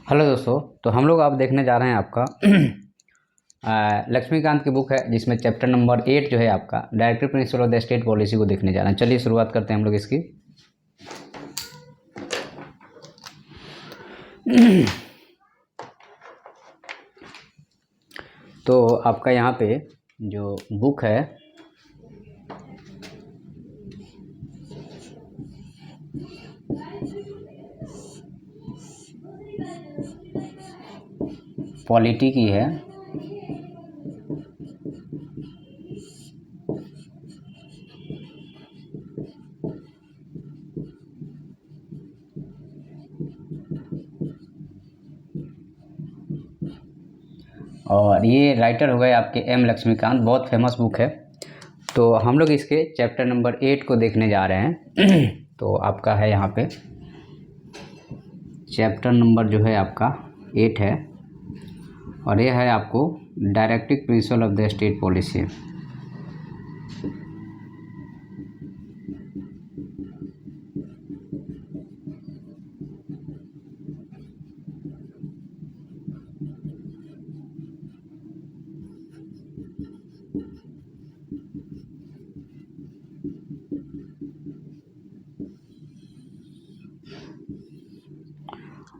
Hello दोस्तों, तो हम लोग आप देखने जा रहे हैं आपका लक्ष्मीकांत की बुक है जिसमें चैप्टर नंबर 8 जो है आपका directive principle of the state policy को देखने जा रहे हैं। चलिए शुरुआत करते हैं हम लोग इसकी। तो आपका यहाँ पे जो बुक है पॉलिटी की है और ये राइटर हो गए आपके एम लक्ष्मीकांत, बहुत फेमस बुक है। तो हम लोग इसके चैप्टर नंबर 8 को देखने जा रहे हैं। तो आपका है यहाँ पे चैप्टर नंबर जो है आपका 8 है और ये है आपको directive principle of the state policy.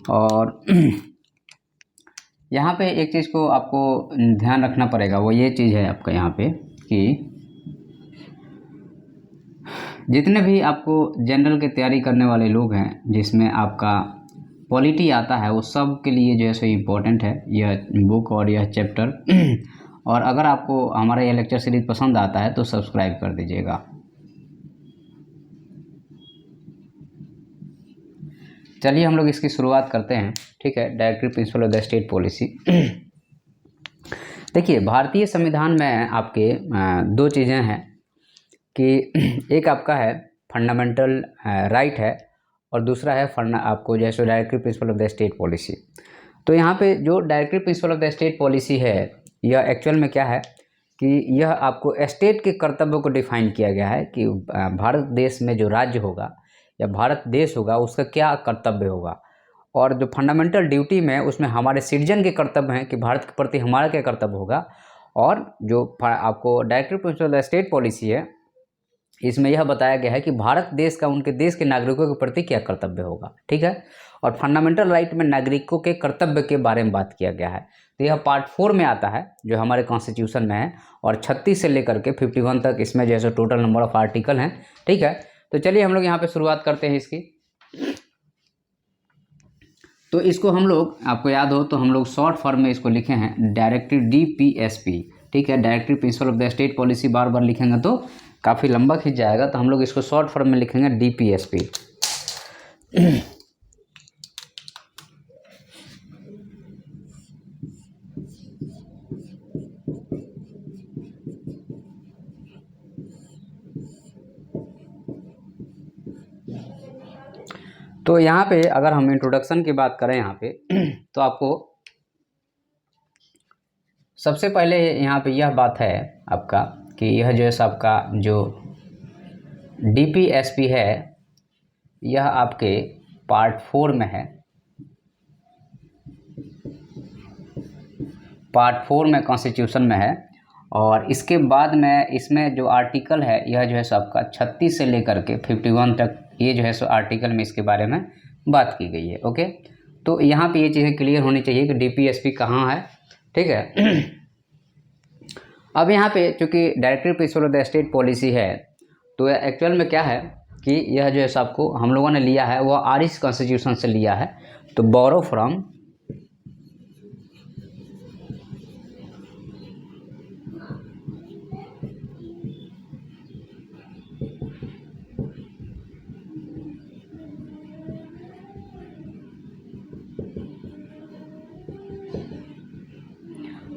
और यहाँ पे एक चीज़ को आपको ध्यान रखना पड़ेगा, वो ये चीज़ है आपका यहाँ पे कि जितने भी आपको जनरल की तैयारी करने वाले लोग हैं जिसमें आपका पॉलिटी आता है वो सब के लिए जो है सो इम्पोर्टेंट है यह बुक और यह चैप्टर। और अगर आपको हमारा यह लेक्चर सीरीज पसंद आता है तो सब्सक्राइब कर दीजिएगा। चलिए हम लोग इसकी शुरुआत करते हैं। ठीक है, directive principle of the state policy. देखिए, भारतीय संविधान में आपके दो चीज़ें हैं कि एक आपका है फंडामेंटल राइट है और दूसरा है आपको जो है सो directive principle of the state policy. तो यहाँ पे जो directive principle of the state policy है यह एक्चुअल में क्या है कि यह आपको स्टेट के कर्तव्यों को डिफाइन किया गया है कि भारत देश में जो राज्य होगा या भारत देश होगा उसका क्या कर्तव्य होगा, और जो फंडामेंटल ड्यूटी में उसमें हमारे सिटीजन के कर्तव्य हैं कि भारत के प्रति हमारा क्या कर्तव्य होगा। और जो आपको directive principle of the state policy है इसमें यह बताया गया है कि भारत देश का उनके देश के नागरिकों के प्रति क्या कर्तव्य होगा। ठीक है, और फंडामेंटल राइट में नागरिकों के कर्तव्य के बारे में बात किया गया है। तो यह पार्ट 4 में आता है जो हमारे कॉन्स्टिट्यूशन में है और 36 से लेकर के 51 तक इसमें जैसे टोटल नंबर ऑफ आर्टिकल हैं। ठीक है, तो चलिए हम लोग यहाँ पे शुरुआत करते हैं इसकी। तो इसको हम लोग, आपको याद हो तो हम लोग शॉर्ट फॉर्म में इसको लिखे हैं डायरेक्टिव DPSP। ठीक है, directive principle of the state policy बार बार लिखेंगे तो काफ़ी लंबा खींच जाएगा, तो हम लोग इसको शॉर्ट फॉर्म में लिखेंगे DPSP। तो यहाँ पे अगर हम इंट्रोडक्शन की बात करें यहाँ पे तो आपको सबसे पहले यहाँ पे यह बात है आपका कि यह जो है आपका जो DPSP है यह आपके पार्ट 4 में है। पार्ट 4 में कॉन्स्टिट्यूशन में है और इसके बाद में इसमें जो आर्टिकल है यह जो है सो आपका 36 से लेकर के 51 तक ये जो है सो आर्टिकल में इसके बारे में बात की गई है। ओके, तो यहाँ पे ये चीज़ें क्लियर होनी चाहिए कि DPSP कहाँ है। ठीक है, अब यहाँ पे चूँकि directive principle of the state policy है तो एक्चुअल में क्या है कि यह जो है सो आपको हम लोगों ने लिया है वह आरिश कॉन्स्टिट्यूशन से लिया है। तो बोरो फ्रॉम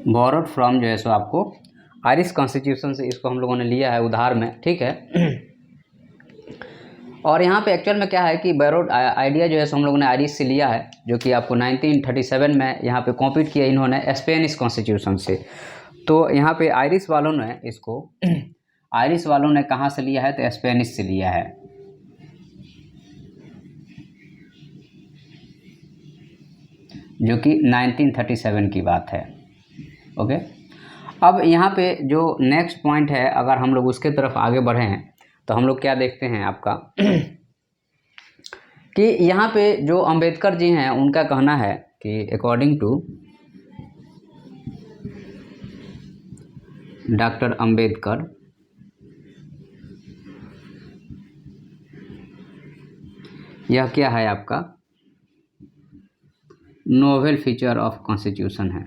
बोरोड फ्रॉम जो है सो आपको आयरिश कॉन्स्टिट्यूशन से इसको हम लोगों ने लिया है उधार में। ठीक है, और यहाँ पे एक्चुअल में क्या है कि बोरोड आइडिया जो है सो हम लोगों ने आयरिश से लिया है जो कि आपको 1937 में यहाँ पे कॉपीड किया इन्होंने स्पेनिश कॉन्स्टिट्यूशन से। तो यहाँ पे आयरिश वालों ने इसको आयरिश वालों ने कहाँ से लिया है तो स्पेनिश से लिया है। जो कि 1937 की बात है। ओके, अब यहाँ पे जो नेक्स्ट पॉइंट है, अगर हम लोग उसके तरफ आगे बढ़े हैं तो हम लोग क्या देखते हैं आपका कि यहाँ पे जो अंबेडकर जी हैं उनका कहना है कि अकॉर्डिंग टू डॉक्टर अंबेडकर, यह क्या है आपका नोवेल फीचर ऑफ कॉन्स्टिट्यूशन है।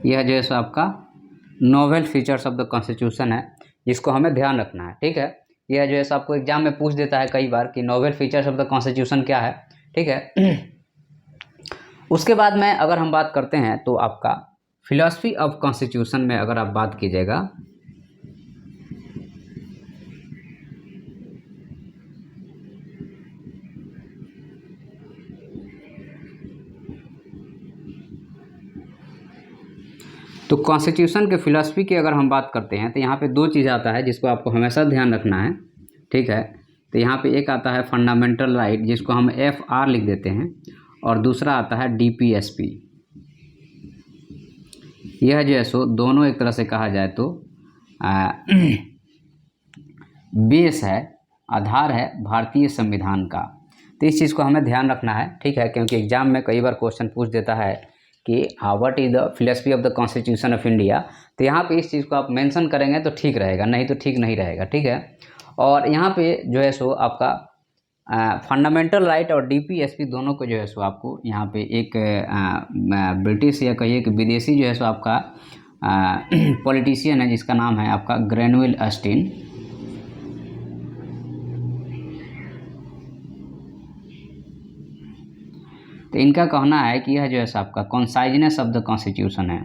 यह जो है सो आपका novel features of the constitution है, जिसको हमें ध्यान रखना है। ठीक है, यह जो है सो आपको एग्जाम में पूछ देता है कई बार कि novel features of the constitution क्या है। ठीक है, उसके बाद में अगर हम बात करते हैं तो आपका फिलॉसफी ऑफ कॉन्स्टिट्यूशन में अगर आप बात कीजिएगा तो कॉन्स्टिट्यूशन के फिलॉसफी की अगर हम बात करते हैं तो यहाँ पे दो चीज़ आता है जिसको आपको हमेशा ध्यान रखना है। ठीक है, तो यहाँ पे एक आता है फंडामेंटल राइट, जिसको हम FR लिख देते हैं, और दूसरा आता है DPSP। यह जो है सो दोनों एक तरह से कहा जाए तो बेस है, आधार है भारतीय संविधान का। तो इस चीज़ को हमें ध्यान रखना है। ठीक है, क्योंकि एग्जाम में कई बार क्वेश्चन पूछ देता है कि what is the philosophy of the constitution of India, तो यहाँ पे इस चीज़ को आप मेंशन करेंगे तो ठीक रहेगा, नहीं तो ठीक नहीं रहेगा। ठीक है, और यहाँ पे जो है सो आपका फंडामेंटल राइट और DPSP दोनों को जो है सो आपको यहाँ पे एक ब्रिटिश या कहिए कि विदेशी जो है सो आपका पॉलिटिशियन है जिसका नाम है आपका ग्रेनविल ऑस्टिन। तो इनका कहना है कि यह जो है सो आपका कॉन्साइजनेस ऑफ द कॉन्स्टिट्यूशन है।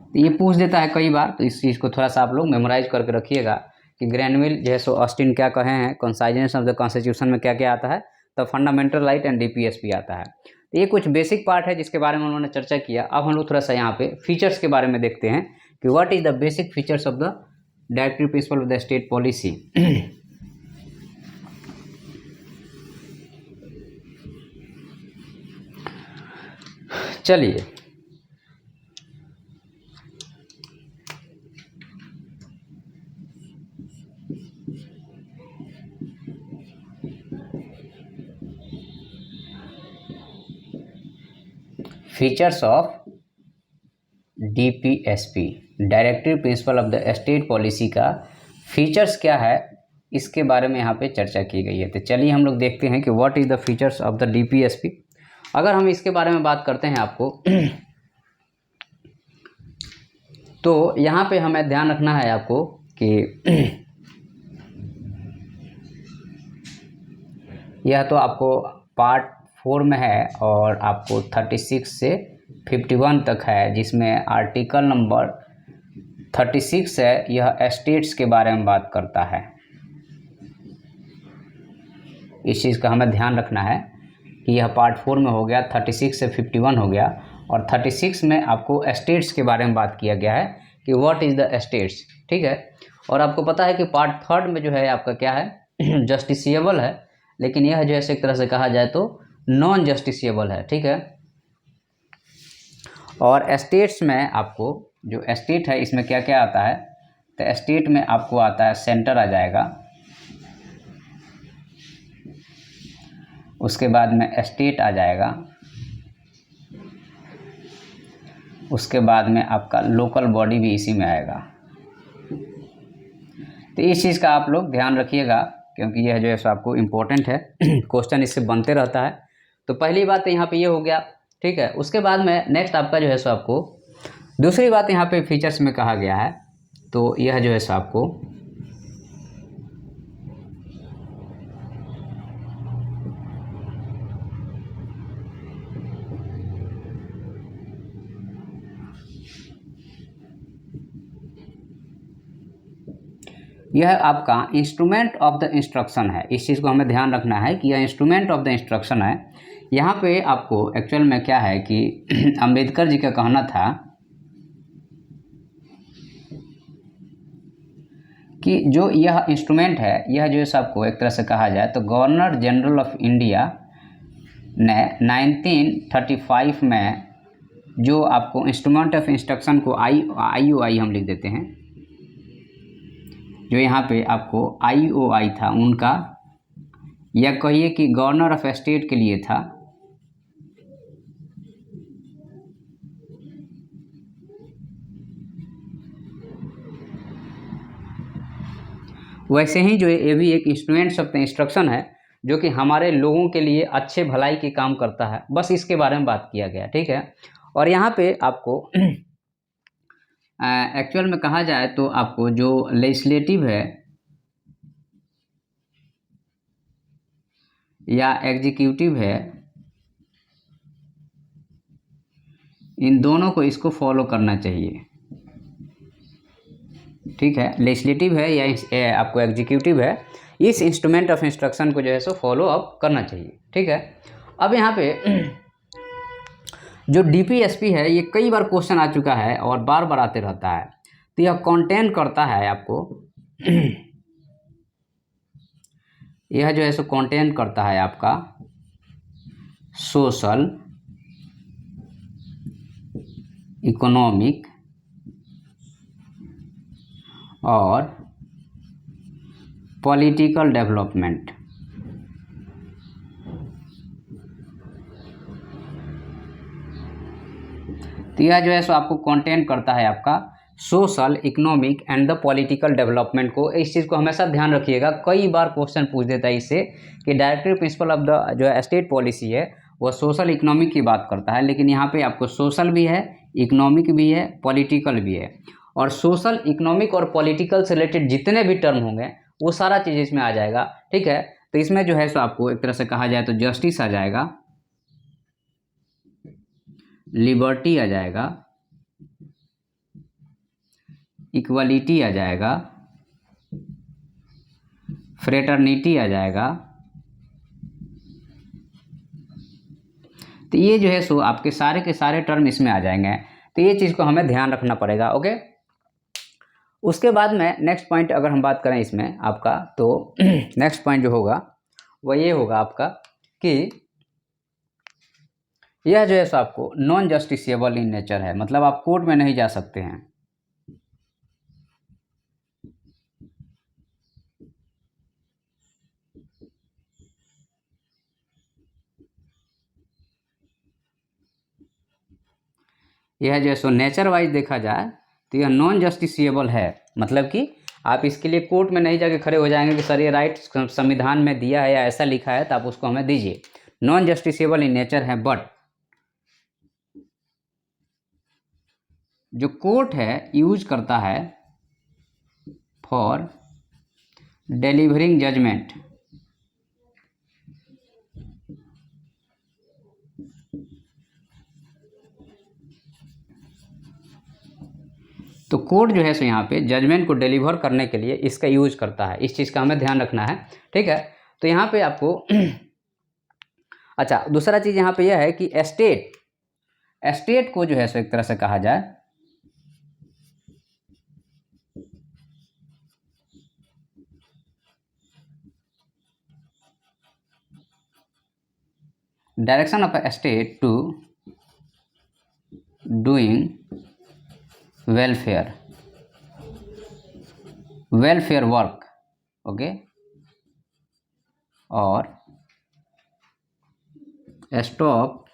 तो ये पूछ देता है कई बार, तो इस चीज़ को थोड़ा सा आप लोग मेमोराइज करके रखिएगा कि ग्रेनविल जो है सो ऑस्टिन क्या कहे हैं, कॉन्साइजनेस ऑफ द कॉन्स्टिट्यूशन में क्या क्या आता है, तो फंडामेंटल राइट एंड DPSP आता है। तो ये कुछ बेसिक पार्ट है जिसके बारे में उन्होंने चर्चा किया। अब हम लोग थोड़ा सा यहाँ पे फीचर्स के बारे में देखते हैं कि what is the basic features of the directive principle of the state policy. चलिए, features of DPSP, directive principle of the state policy का फीचर्स क्या है, इसके बारे में यहाँ पे चर्चा की गई है। तो चलिए हम लोग देखते हैं कि what is the features of the DPSP। अगर हम इसके बारे में बात करते हैं आपको तो यहाँ पे हमें ध्यान रखना है आपको कि यह तो आपको पार्ट 4 में है और आपको 36 से 51 तक है, जिसमें आर्टिकल नंबर 36 है, यह स्टेट्स के बारे में बात करता है। इस चीज़ का हमें ध्यान रखना है कि यह पार्ट 4 में हो गया, 36 से 51 हो गया, और 36 में आपको स्टेट्स के बारे में बात किया गया है कि व्हाट इज़ द स्टेट्स। ठीक है, और आपको पता है कि पार्ट 3 में जो है आपका क्या है जस्टिसिएबल है, लेकिन यह जो है एक तरह से कहा जाए तो नॉन जस्टिसिएबल है। ठीक है, और स्टेट्स में आपको जो स्टेट है इसमें क्या क्या आता है, तो स्टेट में आपको आता है सेंटर आ जाएगा, उसके बाद में स्टेट आ जाएगा, उसके बाद में आपका लोकल बॉडी भी इसी में आएगा। तो इस चीज़ का आप लोग ध्यान रखिएगा क्योंकि यह जो है सो आपको इम्पोर्टेंट है, क्वेश्चन इससे बनते रहता है। तो पहली बात तो यहाँ पे ये हो गया। ठीक है, उसके बाद में नेक्स्ट आपका जो है सो आपको दूसरी बात यहाँ पे फीचर्स में कहा गया है, तो यह जो है सो आपको यह आपका इंस्ट्रूमेंट ऑफ द इंस्ट्रक्शन है। इस चीज़ को हमें ध्यान रखना है कि यह इंस्ट्रूमेंट ऑफ द इंस्ट्रक्शन है। यहाँ पे आपको एक्चुअल में क्या है कि अंबेडकर जी का कहना था कि जो यह इंस्ट्रूमेंट है, यह जो है सबको एक तरह से कहा जाए तो गवर्नर जनरल ऑफ इंडिया ने 1935 में जो आपको इंस्ट्रूमेंट ऑफ इंस्ट्रक्शन को IOI हम लिख देते हैं, जो यहाँ पे आपको IOI था उनका, या कहिए कि गवर्नर ऑफ स्टेट के लिए था, वैसे ही जो ये भी एक इंस्ट्रूमेंट्स ऑफ द इंस्ट्रक्शन है जो कि हमारे लोगों के लिए अच्छे भलाई की काम करता है, बस इसके बारे में बात किया गया। ठीक है, और यहाँ पे आपको एक्चुअल में कहा जाए तो आपको जो लेजिस्लेटिव है या एग्जीक्यूटिव है, इन दोनों को इसको फॉलो करना चाहिए। ठीक है, लेजिस्लेटिव है या आपको एग्जीक्यूटिव है, इस इंस्ट्रूमेंट ऑफ इंस्ट्रक्शन को जो है सो फॉलो अप करना चाहिए। ठीक है, अब यहाँ पे जो DPSP है ये कई बार क्वेश्चन आ चुका है और बार बार आते रहता है, तो यह कंटेन करता है आपको यह जो है सो कंटेन करता है आपका सोशल, इकोनॉमिक और पॉलिटिकल डेवलपमेंट। तो यह जो है सो आपको कंटेन करता है आपका social, economic and the political development को। इस चीज़ को हमेशा ध्यान रखिएगा, कई बार क्वेश्चन पूछ देता है इससे कि डायरेक्टिव प्रिंसिपल ऑफ द जो स्टेट पॉलिसी है वो सोशल इकोनॉमिक की बात करता है, लेकिन यहाँ पे आपको सोशल भी है, इकोनॉमिक भी है, पॉलिटिकल भी है। और सोशल, इकोनॉमिक और पॉलिटिकल से रिलेटेड जितने भी टर्म होंगे वो सारा चीज़ इसमें आ जाएगा। ठीक है, तो इसमें जो है सो आपको एक तरह से कहा जाए तो जस्टिस आ जाएगा, लिबर्टी आ जाएगा, इक्वलिटी आ जाएगा, फ्रेटर्निटी आ जाएगा। तो ये जो है सो आपके सारे के सारे टर्म इसमें आ जाएंगे, तो ये चीज़ को हमें ध्यान रखना पड़ेगा। ओके, उसके बाद में नेक्स्ट पॉइंट अगर हम बात करें इसमें आपका, तो नेक्स्ट पॉइंट जो होगा वह ये होगा आपका कि यह जो है सो आपको नॉन जस्टिसेबल इन नेचर है, मतलब आप कोर्ट में नहीं जा सकते हैं। यह जो है सो नेचर वाइज देखा जाए तो यह नॉन जस्टिसेबल है, मतलब कि आप इसके लिए कोर्ट में नहीं जाके खड़े हो जाएंगे कि सर ये राइट संविधान में दिया है या ऐसा लिखा है तो आप उसको हमें दीजिए। नॉन जस्टिसेबल इन नेचर है, बट जो कोर्ट है यूज करता है फॉर डिलीवरिंग जजमेंट। तो कोर्ट जो है सो यहाँ पे जजमेंट को डिलीवर करने के लिए इसका यूज करता है, इस चीज़ का हमें ध्यान रखना है। ठीक है, तो यहाँ पे आपको अच्छा, दूसरा चीज़ यहाँ पे यह है कि स्टेट को जो है सो एक तरह से कहा जाए direction of a state to doing welfare work, okay, और stop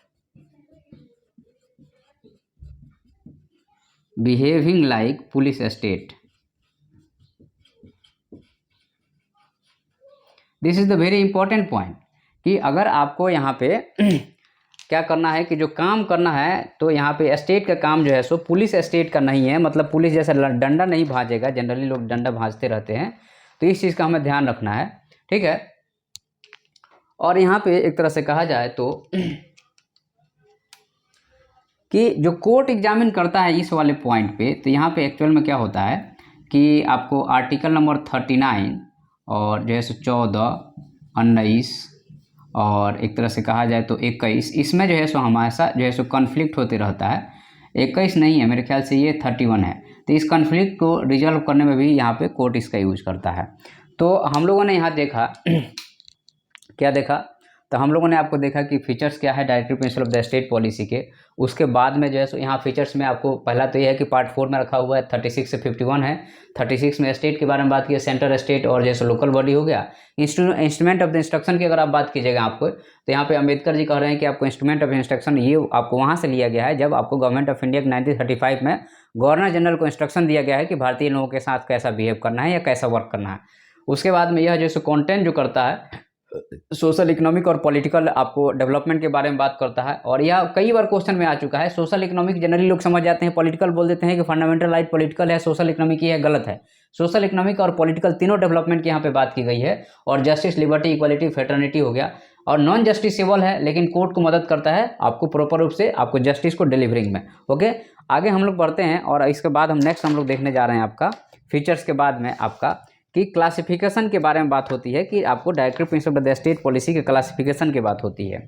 behaving like police state. This is the very important point कि अगर आपको यहाँ पे क्या करना है कि जो काम करना है, तो यहाँ पे स्टेट का काम जो है सो पुलिस स्टेट का नहीं है, मतलब पुलिस जैसा डंडा नहीं भाजेगा, जनरली लोग डंडा भाजते रहते हैं, तो इस चीज़ का हमें ध्यान रखना है। ठीक है, और यहाँ पे एक तरह से कहा जाए तो कि जो कोर्ट एग्जामिन करता है इस वाले पॉइंट पे, तो यहाँ पे एक्चुअल में क्या होता है कि आपको आर्टिकल नंबर 39 और जो है सो 14, 19 और एक तरह से कहा जाए तो 21, इसमें जो है सो हमारे साथ जो है सो कॉन्फ्लिक्ट होते रहता है। 21 नहीं है मेरे ख्याल से, ये 31 है। तो इस कॉन्फ्लिक्ट को रिजॉल्व करने में भी यहाँ पे कोर्ट इसका यूज करता है। तो हम लोगों ने यहाँ देखा क्या देखा, तो हम लोगों ने आपको देखा कि फीचर्स क्या है directive principle of the state policy के। उसके बाद में जो है सो यहाँ फीचर्स में आपको पहला तो ये है कि पार्ट 4 में रखा हुआ है 36 से 51 है। 36 में स्टेट के बारे में बात की, सेंटर स्टेट और जैसे लोकल बॉडी हो गया। इंस्ट्रूमेंट ऑफ द इंस्ट्रक्शन की अगर आप बात कीजिएगा आपको, तो यहाँ पे अंबेडकर जी कह रहे हैं कि आपको इंस्ट्रूमेंट ऑफ इंस्ट्रक्शन ये आपको वहाँ से लिया गया है जब आपको गवर्नमेंट ऑफ इंडिया 1935 में गवर्नर जनरल को इंस्ट्रक्शन दिया गया है कि भारतीय लोगों के साथ कैसा बिहेव करना है या कैसा वर्क करना है। उसके बाद में यह जैसे कंटेंट जो करता है सोशल इकोनॉमिक और पॉलिटिकल आपको डेवलपमेंट के बारे में बात करता है। और यह कई बार क्वेश्चन में आ चुका है। सोशल इकोनॉमिक जनरली लोग समझ जाते हैं, पॉलिटिकल बोल देते हैं कि फंडामेंटल राइट पॉलिटिकल है, सोशल इकोनॉमिक ही है, गलत है। सोशल इकोनॉमिक और पॉलिटिकल तीनों डेवलपमेंट की यहाँ पे बात की गई है। और जस्टिस, लिबर्टी, इक्वालिटी, फ्रेटर्निटी हो गया। और नॉन जस्टिसेबल है लेकिन कोर्ट को मदद करता है आपको प्रॉपर रूप से आपको जस्टिस को डिलीवरिंग में। ओके, आगे हम लोग बढ़ते हैं और इसके बाद हम नेक्स्ट हम लोग देखने जा रहे हैं आपका फीचर्स के बाद में आपका कि क्लासिफिकेशन के बारे में बात होती है कि आपको directive principle of the state policy के क्लासिफिकेशन की बात होती है।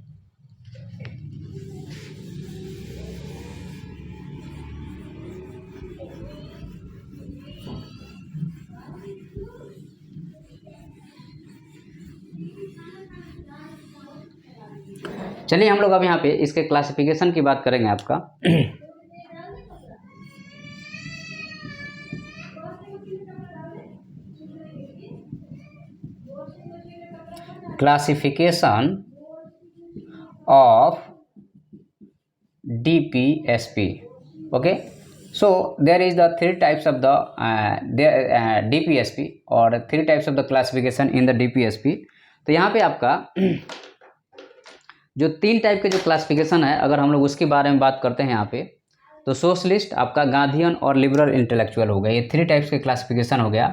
चलिए हम लोग अब यहाँ पे इसके क्लासिफिकेशन की बात करेंगे आपका। Classification of DPSP। Okay, so there is the 3 types of the DPSP और 3 types of the classification in the DPSP। तो यहाँ पे आपका जो 3 टाइप के जो क्लासिफिकेशन है अगर हम लोग उसके बारे में बात करते हैं यहाँ पे, तो सोशलिस्ट, आपका गांधीयन और लिबरल इंटेलेक्चुअल हो गया। ये 3 टाइप्स के क्लासिफिकेशन हो गया।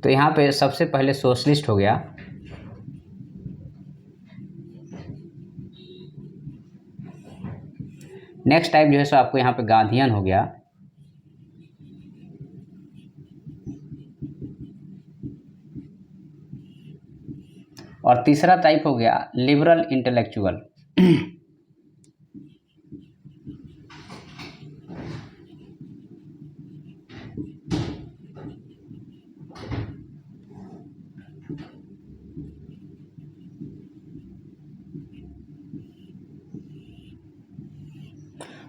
तो यहाँ पे सबसे पहले सोशलिस्ट हो गया। नेक्स्ट टाइप जो है सो आपको यहाँ पे गांधीयन हो गया। और तीसरा टाइप हो गया लिबरल इंटेलेक्चुअल।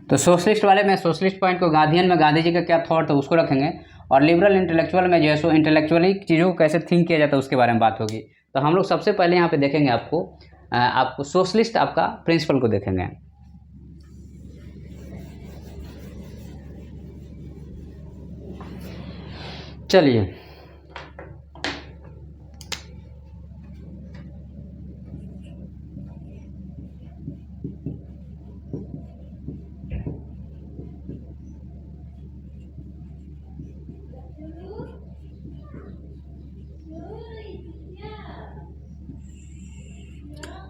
तो सोशलिस्ट वाले में सोशलिस्ट पॉइंट को, गांधीयन में गांधी जी का क्या थॉट था उसको रखेंगे। और लिबरल इंटेलेक्चुअल में जो है सो इंटेलेक्चुअली चीज़ों को कैसे थिंक किया जाता है उसके बारे में बात होगी। तो हम लोग सबसे पहले यहाँ पे देखेंगे आपको सोशलिस्ट आपका प्रिंसिपल को देखेंगे। चलिए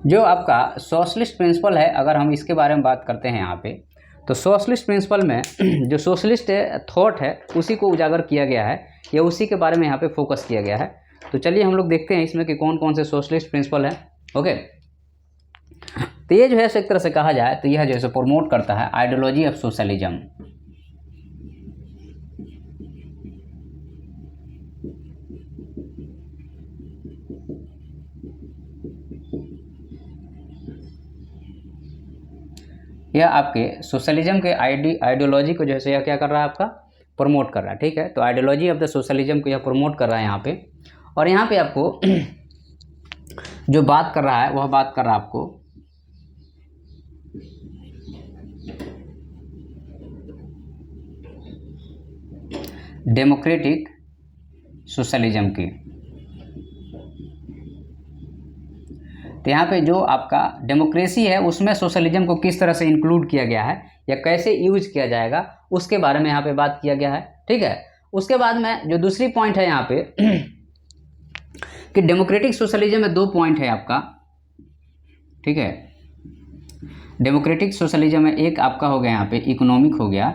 जो आपका सोशलिस्ट प्रिंसिपल है अगर हम इसके बारे में बात करते हैं यहाँ पे, तो सोशलिस्ट प्रिंसिपल में जो सोशलिस्ट थॉट है उसी को उजागर किया गया है या उसी के बारे में यहाँ पे फोकस किया गया है। तो चलिए हम लोग देखते हैं इसमें कि कौन कौन से सोशलिस्ट प्रिंसिपल है। ओके, तो ये जो है एक तरह से कहा जाए तो यह जो है प्रमोट करता है आइडियोलॉजी ऑफ सोशलिज्म। यह आपके सोशलिज्म के आइडियोलॉजी को जो है यह क्या कर रहा है आपका प्रमोट कर रहा है। ठीक है, तो आइडियोलॉजी ऑफ द सोशलिज्म को यह प्रमोट कर रहा है यहाँ पे। और यहाँ पे आपको जो बात कर रहा है वह बात कर रहा है आपको डेमोक्रेटिक सोशलिज्म की। तो यहाँ पे जो आपका डेमोक्रेसी है उसमें सोशलिज्म को किस तरह से इंक्लूड किया गया है या कैसे यूज किया जाएगा उसके बारे में यहाँ पे बात किया गया है। ठीक है, उसके बाद में जो दूसरी पॉइंट है यहाँ पे कि डेमोक्रेटिक सोशलिज्म में 2 पॉइंट है आपका। ठीक है, डेमोक्रेटिक सोशलिज्म में एक आपका हो गया यहाँ पे इकोनॉमिक हो गया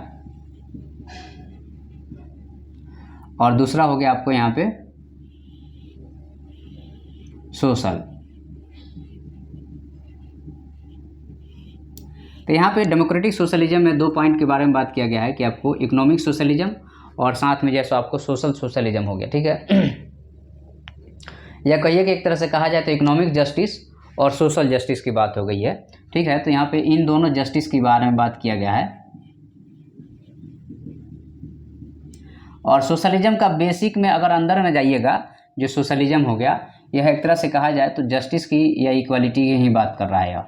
और दूसरा हो गया आपको यहाँ पे सोशल। तो यहाँ पे डेमोक्रेटिक सोशलिज्म में 2 पॉइंट के बारे में बात किया गया है कि आपको इकोनॉमिक सोशलिज्म और साथ में जैसे आपको सोशल सोशलिज्म हो गया, ठीक है। या कहिए कि एक तरह से कहा जाए तो इकोनॉमिक जस्टिस और सोशल जस्टिस की बात हो गई है, ठीक है। तो यहाँ पे इन दोनों जस्टिस के बारे में बात किया गया है। और सोशलिज्म का बेसिक में अगर अंदर में जाइएगा, जो सोशलिज्म हो गया, यह एक तरह से कहा जाए तो जस्टिस की या इक्वालिटी की ही बात कर रहा है।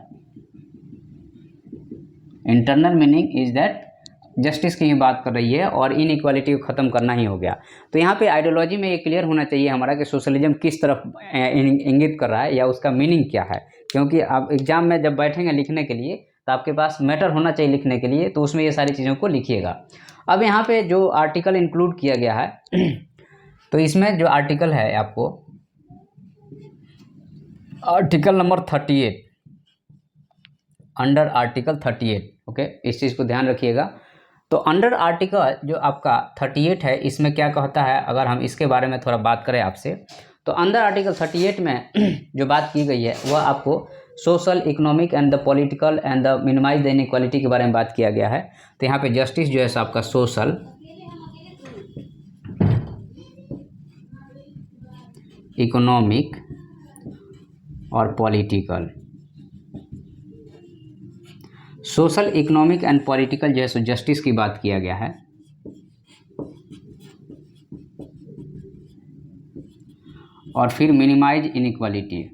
Internal meaning is that justice की ही बात कर रही है और इन इक्वालिटी को ख़त्म करना ही हो गया। तो यहाँ पे आइडियोलॉजी में ये क्लियर होना चाहिए हमारा कि सोशलिज्म किस तरफ इंगित कर रहा है या उसका मीनिंग क्या है, क्योंकि आप एग्जाम में जब बैठेंगे लिखने के लिए तो आपके पास मैटर होना चाहिए लिखने के लिए, तो उसमें ये सारी चीज़ों को लिखिएगा। अब यहाँ पे जो आर्टिकल इंक्लूड किया गया है तो इसमें जो आर्टिकल है आपको article number 38, under article 38, okay, इस चीज़ को ध्यान रखिएगा। तो अंडर आर्टिकल जो आपका 38 है, इसमें क्या कहता है, अगर हम इसके बारे में थोड़ा बात करें आपसे, तो अंडर आर्टिकल 38 में जो बात की गई है वह आपको social, economic and the political and the minimise the inequality के बारे में बात किया गया है। तो यहाँ पे जस्टिस जो है सो आपका सोशल, इकोनॉमिक और political, social, economic and political जो है सो जस्टिस की बात किया गया है। और फिर मिनिमाइज इनइक्वालिटी,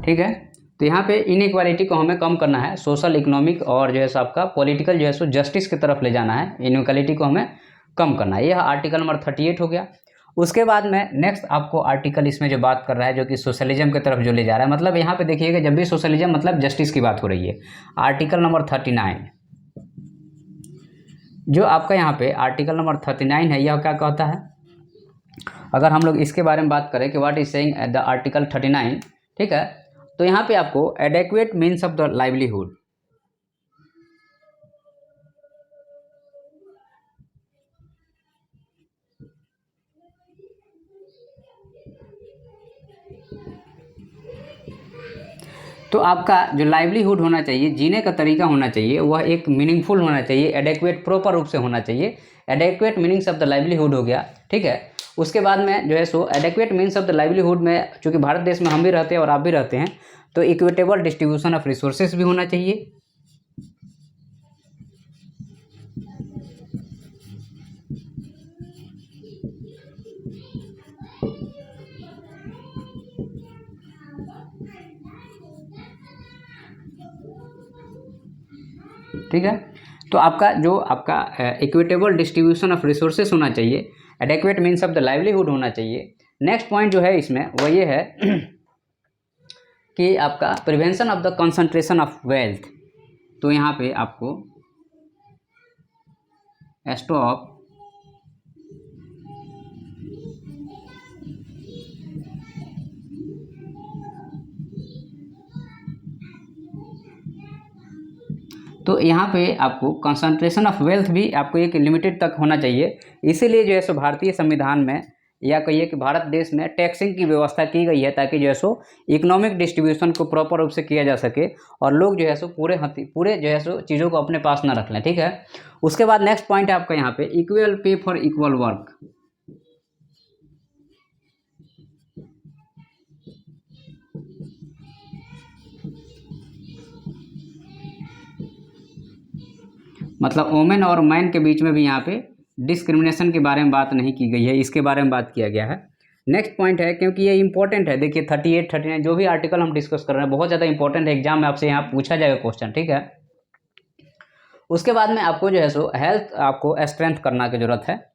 ठीक है। तो यहाँ पे इनइक्वालिटी को हमें कम करना है, सोशल, इकोनॉमिक और जो है सो आपका पॉलिटिकल जो है सो जस्टिस की तरफ ले जाना है, इनइक्वालिटी को हमें कम करना है। यह आर्टिकल नंबर 38 हो गया। उसके बाद में नेक्स्ट आपको आर्टिकल इसमें जो बात कर रहा है जो कि सोशलिज्म की तरफ जो ले जा रहा है, मतलब यहाँ पे देखिएगा जब भी सोशलिज्म मतलब जस्टिस की बात हो रही है। आर्टिकल नंबर 39 जो आपका यहाँ पे आर्टिकल नंबर 39 है, यह क्या कहता है, अगर हम लोग इसके बारे में बात करें कि what is saying the article 39, ठीक है। तो यहाँ पे आपको adequate means of the livelihood, तो आपका जो लाइवलीहुड होना चाहिए, जीने का तरीका होना चाहिए, वह एक मीनिंगफुल होना चाहिए, एडेक्वेट प्रॉपर रूप से होना चाहिए। Adequate meanings of the livelihood हो गया, ठीक है। उसके बाद में जो है सो adequate means of the livelihood में, चूँकि भारत देश में हम भी रहते हैं और आप भी रहते हैं, तो इक्विटेबल डिस्ट्रीब्यूशन ऑफ रिसोर्सेज भी होना चाहिए। ठीक है। तो आपका जो आपका इक्विटेबल डिस्ट्रीब्यूशन ऑफ रिसोर्सेस होना चाहिए, adequate means of the livelihood होना चाहिए। नेक्स्ट पॉइंट जो है इसमें वह ये है कि आपका prevention of the concentration of wealth. तो यहाँ पे आपको स्टॉप तो यहाँ पे आपको कंसंट्रेशन ऑफ वेल्थ भी आपको एक लिमिटेड तक होना चाहिए। इसीलिए जो है सो भारतीय संविधान में या कहिए कि भारत देश में टैक्सिंग की व्यवस्था की गई है, ताकि जो है सो इकोनॉमिक डिस्ट्रीब्यूशन को प्रॉपर रूप से किया जा सके और लोग जो है सो पूरे जो है सो चीज़ों को अपने पास ना रख लें, ठीक है। उसके बाद नेक्स्ट पॉइंट है आपका यहाँ पे equal pay for equal work. मतलब वोमेन और मैन के बीच में भी यहाँ पे डिस्क्रिमिनेशन के बारे में बात नहीं की गई है, इसके बारे में बात किया गया है। नेक्स्ट पॉइंट है, क्योंकि ये इंपॉर्टेंट है, देखिए 38, 39 जो भी आर्टिकल हम डिस्कस कर रहे हैं बहुत ज़्यादा इंपॉर्टेंट है, एग्जाम में आपसे यहाँ पूछा जाएगा क्वेश्चन, ठीक है। उसके बाद में आपको जो है सो हेल्थ आपको स्ट्रेंथ करना की जरूरत है।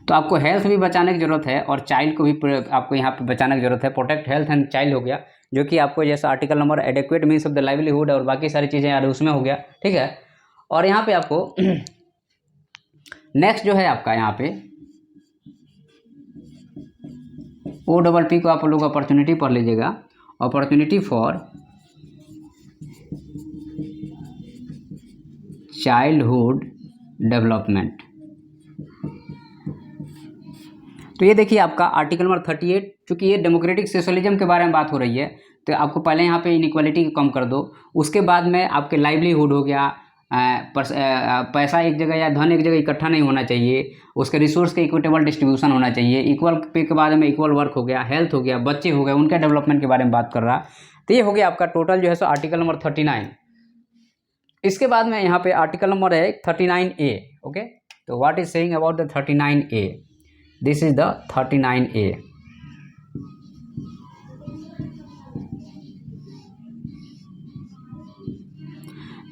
तो आपको हेल्थ भी बचाने की ज़रूरत है और चाइल्ड को भी आपको यहाँ पे बचाने की ज़रूरत है। प्रोटेक्ट हेल्थ एंड चाइल्ड हो गया, जो कि आपको जैसा article number adequate means of the livelihood और बाकी सारी चीज़ें यार उसमें हो गया, ठीक है। और यहाँ पे आपको नेक्स्ट जो है आपका यहाँ पे OPP को आप लोग अपॉर्चुनिटी पढ़ लीजिएगा, अपॉर्चुनिटी फॉर चाइल्डहुड डेवलपमेंट। तो ये देखिए आपका आर्टिकल नंबर 38, चूँकि ये डेमोक्रेटिक सोशलिज्म के बारे में बात हो रही है, तो आपको पहले यहाँ पे इनइक्वालिटी को कम कर दो, उसके बाद में आपके लाइवलीहुड हो गया, पैसा एक जगह या धन एक जगह इकट्ठा नहीं होना चाहिए, उसके रिसोर्स के इक्विटेबल डिस्ट्रीब्यूशन होना चाहिए, इक्वल पे के बारे में इक्वल वर्क हो गया, हेल्थ हो गया, बच्चे हो गए, उनके डेवलपमेंट के बारे में बात कर रहा। तो ये हो गया आपका टोटल जो है सो आर्टिकल नंबर 39। इसके बाद में यहाँ पे आर्टिकल नंबर है 39A। ओके, तो what is saying about the 39A? This is the 39A।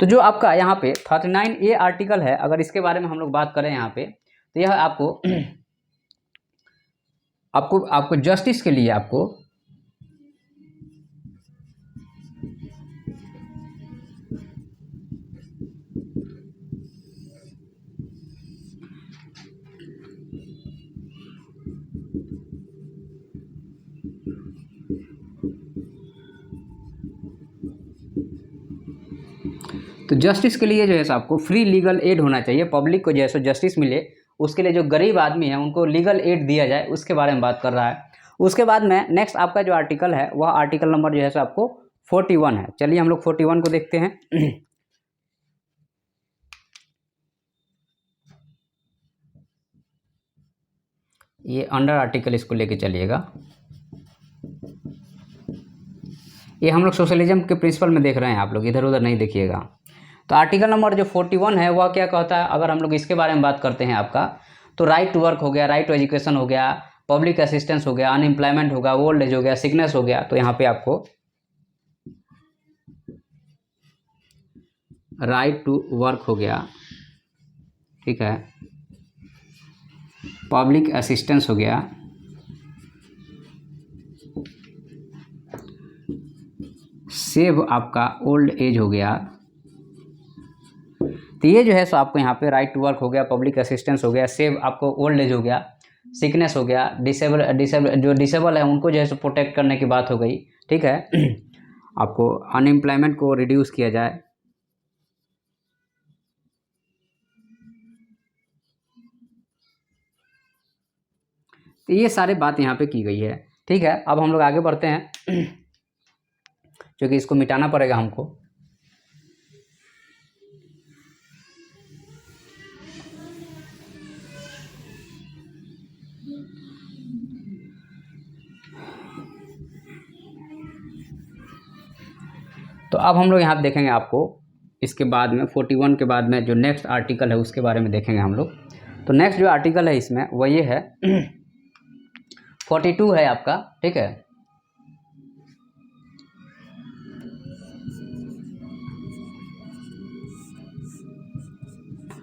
तो जो आपका यहाँ पे 39A आर्टिकल है, अगर इसके बारे में हम लोग बात करें यहाँ पे, तो यह आपको आपको जस्टिस के लिए आपको तो जस्टिस के लिए जो है सो आपको फ्री लीगल एड होना चाहिए, पब्लिक को जो है सो जस्टिस मिले, उसके लिए जो गरीब आदमी है उनको लीगल एड दिया जाए, उसके बारे में बात कर रहा है। उसके बाद में नेक्स्ट आपका जो आर्टिकल है वह आर्टिकल नंबर जो है सो आपको 41 है। चलिए हम लोग 41 को देखते हैं। ये अंडर आर्टिकल इसको लेके चलिएगा। ये हम लोग सोशलिज्म के प्रिंसिपल में देख रहे हैं, आप लोग इधर उधर नहीं देखिएगा। तो आर्टिकल नंबर जो 41 है वह क्या कहता है, अगर हम लोग इसके बारे में बात करते हैं आपका, तो राइट टू वर्क हो गया, राइट टू एजुकेशन हो गया, पब्लिक असिस्टेंस हो गया, अनएम्प्लॉयमेंट होगा, ओल्ड एज हो गया, सिकनेस हो गया। तो यहाँ पे आपको राइट टू वर्क हो गया, ठीक है, पब्लिक असिस्टेंस हो गया, सेव आपका ओल्ड एज हो गया। तो ये जो है सो आपको यहाँ पे राइट टू वर्क हो गया, पब्लिक असिस्टेंस हो गया, सेव आपको ओल्ड एज हो गया, सिकनेस हो गया, डिसेबल है उनको जो है सो प्रोटेक्ट करने की बात हो गई, ठीक है। आपको अनएम्प्लॉयमेंट को रिड्यूस किया जाए। तो ये सारे बात यहाँ पे की गई है, ठीक है। अब हम लोग आगे बढ़ते हैं, क्योंकि इसको मिटाना पड़ेगा हमको। तो अब हम लोग यहाँ देखेंगे आपको इसके बाद में 41 के बाद में जो नेक्स्ट आर्टिकल है उसके बारे में देखेंगे हम लोग। तो नेक्स्ट जो आर्टिकल है इसमें वो ये है 42 है आपका, ठीक है।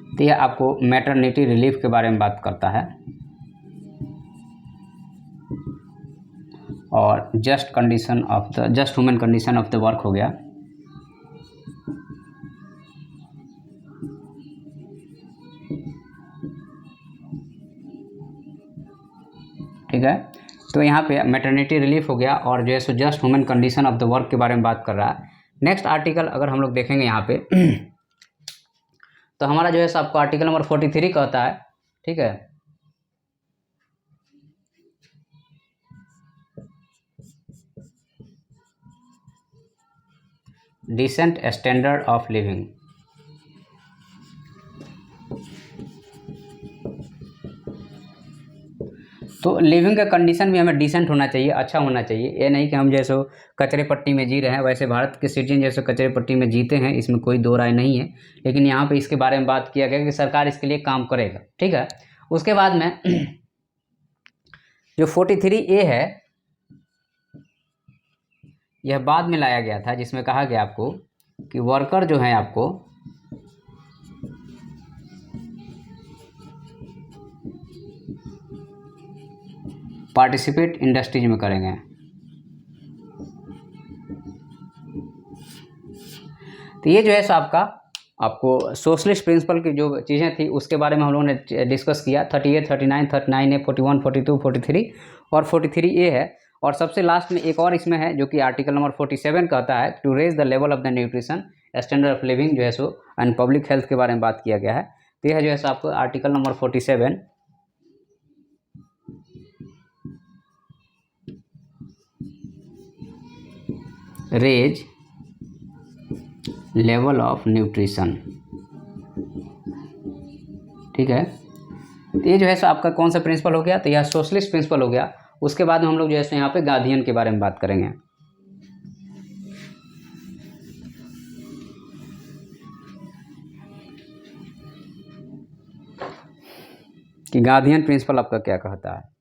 तो यह आपको मैटरनिटी रिलीफ के बारे में बात करता है, और just human condition of the work हो गया। ठीक है, तो यहाँ पे मैटरनिटी रिलीफ हो गया, और जो है so just human condition of the work के बारे में बात कर रहा है। नेक्स्ट आर्टिकल अगर हम लोग देखेंगे यहाँ पे तो हमारा जो है सो आपको आर्टिकल नंबर 43 कहता है, ठीक है। Decent standard of living. तो लिविंग का कंडीशन भी हमें डिसेंट होना चाहिए, अच्छा होना चाहिए। ये नहीं कि हम जैसे कचरे पट्टी में जी रहे हैं, वैसे भारत के सिटीजन जैसे कचरे पट्टी में जीते हैं, इसमें कोई दो राय नहीं है। लेकिन यहाँ पे इसके बारे में बात किया गया कि सरकार इसके लिए काम करेगा, ठीक है। उसके बाद में जो 43A है यह बाद में लाया गया था, जिसमें कहा गया आपको कि वर्कर जो है आपको पार्टिसिपेट इंडस्ट्रीज में करेंगे। तो ये जो है सो आपका आपको सोशलिस्ट प्रिंसिपल की जो चीज़ें थी उसके बारे में हम लोगों ने डिस्कस किया। 38, 39, 39A, 41, 42, 43 और 43A है। और सबसे लास्ट में एक और इसमें है जो कि आर्टिकल नंबर 47 कहता है to raise the level of the nutrition standard of living जो है सो एंड पब्लिक हेल्थ के बारे में बात किया गया है। तो यह जो है सो आपको article number 47 raise level of nutrition, ठीक है। तो ये जो है सो आपका कौन सा प्रिंसिपल हो गया, तो यह सोशलिस्ट प्रिंसिपल हो गया। उसके बाद में हम लोग जो है सो यहाँ पे गांधीयन के बारे में बात करेंगे कि गांधीयन प्रिंसिपल आपका क्या कहता है।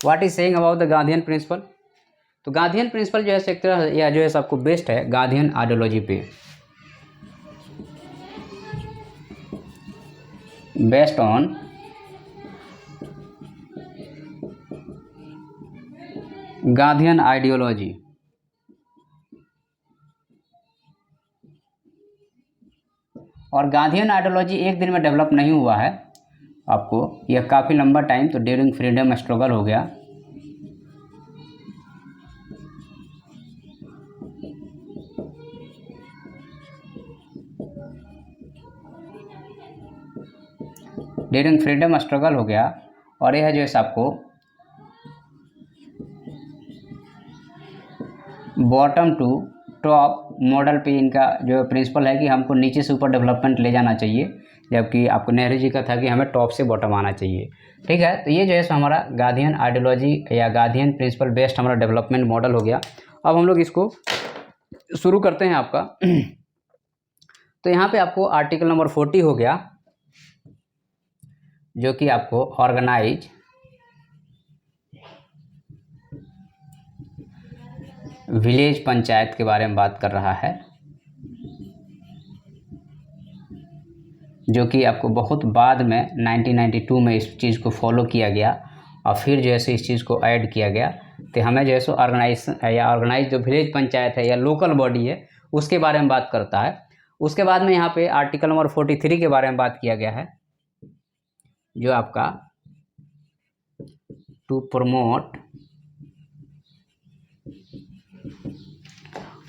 What is saying about the Gandhian principle. तो गांधीयन प्रिंसिपल जो है एक तरह या जो है आपको बेस्ट है गांधीयन आइडियोलॉजी पे, बेस्ड ऑन गांधीयन आइडियोलॉजी। और गांधीयन आइडियोलॉजी एक दिन में डेवलप नहीं हुआ है, आपको यह काफ़ी लंबा टाइम तो ड्यूरिंग फ्रीडम स्ट्रगल हो गया। ड्यूरिंग फ्रीडम स्ट्रगल हो गया। और यह जो है आपको बॉटम टू टॉप मॉडल पे इनका जो प्रिंसिपल है कि हमको नीचे से ऊपर डेवलपमेंट ले जाना चाहिए, जबकि आपको नेहरू जी का था कि हमें टॉप से बॉटम आना चाहिए, ठीक है। तो ये जो है सो हमारा गांधीयन आइडियोलॉजी या गांधीयन प्रिंसिपल बेस्ड हमारा डेवलपमेंट मॉडल हो गया। अब हम लोग इसको शुरू करते हैं आपका। तो यहाँ पे आपको आर्टिकल नंबर 40 हो गया जो कि आपको ऑर्गेनाइज विलेज पंचायत के बारे में बात कर रहा है, जो कि आपको बहुत बाद में 1992 में इस चीज़ को फॉलो किया गया और फिर जो है इस चीज़ को ऐड किया गया। तो हमें जो है सो ऑर्गेनाइज जो विलेज पंचायत है या लोकल बॉडी है उसके बारे में बात करता है। उसके बाद में यहाँ पे आर्टिकल नंबर 43 के बारे में बात किया गया है जो आपका टू प्रमोट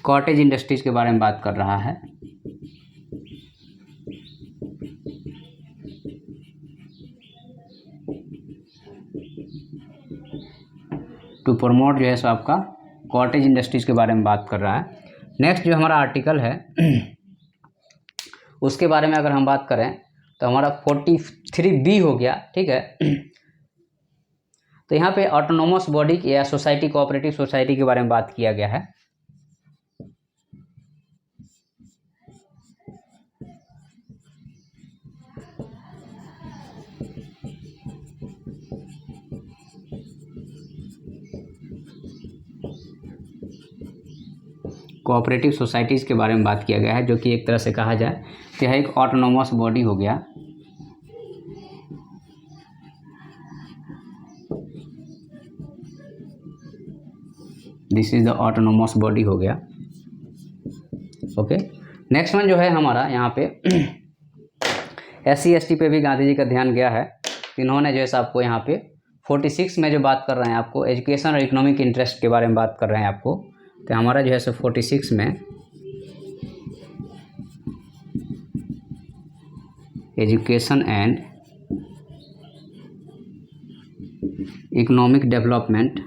कॉटेज इंडस्ट्रीज के बारे में बात कर रहा है। टू प्रमोट जो है सो आपका कॉटेज इंडस्ट्रीज के बारे में बात कर रहा है। नेक्स्ट जो हमारा आर्टिकल है उसके बारे में अगर हम बात करें तो हमारा 43B हो गया, ठीक है। तो यहाँ पे ऑटोनोमस बॉडी या सोसाइटी कोऑपरेटिव सोसाइटी के बारे में बात किया गया है। कोऑपरेटिव सोसाइटीज़ के बारे में बात किया गया है जो कि एक तरह से कहा जाए तो यह एक ऑटोनोमस बॉडी हो गया। This is the autonomous body हो गया, ओके। नेक्स्ट वन जो है हमारा यहाँ पे SC/ST पे भी गांधी जी का ध्यान गया है। इन्होंने जो है आपको यहाँ पे 46 में जो बात कर रहे हैं आपको एजुकेशन और इकोनॉमिक इंटरेस्ट के बारे में बात कर रहे हैं आपको। तो हमारा जो है सो 46 में एजुकेशन एंड इकोनॉमिक डेवलपमेंट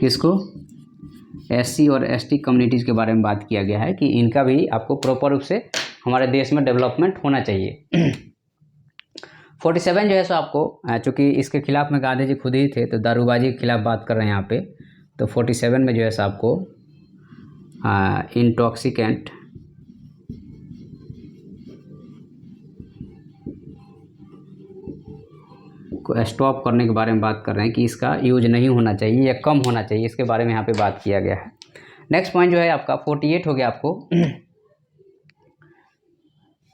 किसको SC और ST कम्युनिटीज़ के बारे में बात किया गया है कि इनका भी आपको प्रॉपर रूप से हमारे देश में डेवलपमेंट होना चाहिए। 47 जो है सो आपको चूँकि इसके खिलाफ में गांधी जी खुद ही थे तो दारूबाजी के खिलाफ बात कर रहे हैं यहाँ पे। तो 47 में जो है सो आपको इंटॉक्सिकेंट इसको स्टॉप करने के बारे में बात कर रहे हैं कि इसका यूज नहीं होना चाहिए या कम होना चाहिए, इसके बारे में यहाँ पे बात किया गया है। नेक्स्ट पॉइंट जो है आपका 48 हो गया।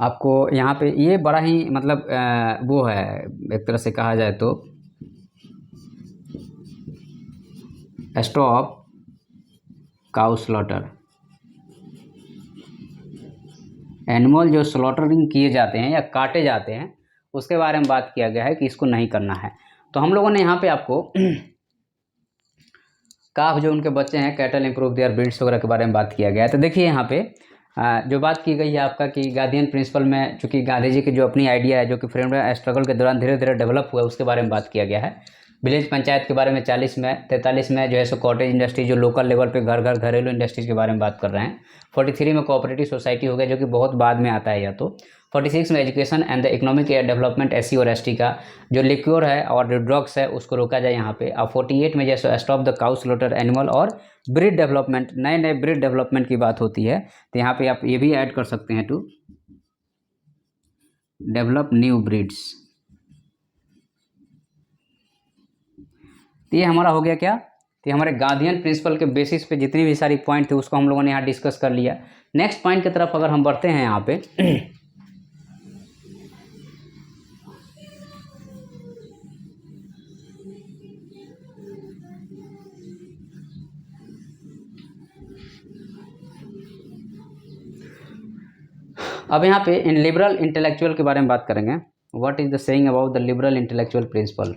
आपको यहाँ पे ये बड़ा ही मतलब वो है, एक तरह से कहा जाए तो स्टॉप काउ स्लॉटर। एनिमल जो स्लॉटरिंग किए जाते हैं या काटे जाते हैं उसके बारे में बात किया गया है कि इसको नहीं करना है। तो हम लोगों ने यहाँ पे आपको काफ जो उनके बच्चे हैं, कैटल इंप्रूव देयर ब्रीड्स वगैरह के बारे में बात किया गया है। तो देखिए यहाँ पे जो बात की गई है आपका कि गांधीयन प्रिंसिपल में, चूँकि गांधी जी की जो अपनी आइडिया है जो कि फ्रीडम स्ट्रगल के दौरान धीरे धीरे डेवलप हुआ, उसके बारे में बात किया गया है। विलेज पंचायत के बारे में 43 में जो है सो कॉटेज इंडस्ट्री, जो लोकल लेवल पे घर घर घरेलू इंडस्ट्रीज के बारे में बात कर रहे हैं। 43 में कोऑपरेटिव सोसाइटी हो गया, जो कि बहुत बाद में आता है यह तो। 46 में education and the economic development SC और ST का जो लिक्योर है और जो ड्रग्स है उसको रोका जाए यहाँ पे। अब 48 में जैसे stop the cow slaughter animal और ब्रीड डेवलपमेंट, नए नए ब्रीड डेवलपमेंट की बात होती है। तो यहाँ पे आप ये भी ऐड कर सकते हैं, टू डेवलप न्यू ब्रीड्स। तो ये हमारा हो गया क्या, तो हमारे गांधीयन प्रिंसिपल के बेसिस पे जितनी भी सारी पॉइंट थे उसको हम लोगों ने यहाँ डिस्कस कर लिया। नेक्स्ट पॉइंट की तरफ अगर हम बढ़ते हैं यहाँ पे अब यहाँ पे इन लिबरल इंटेलेक्चुअल के बारे में बात करेंगे। What is the saying about the liberal intellectual principle.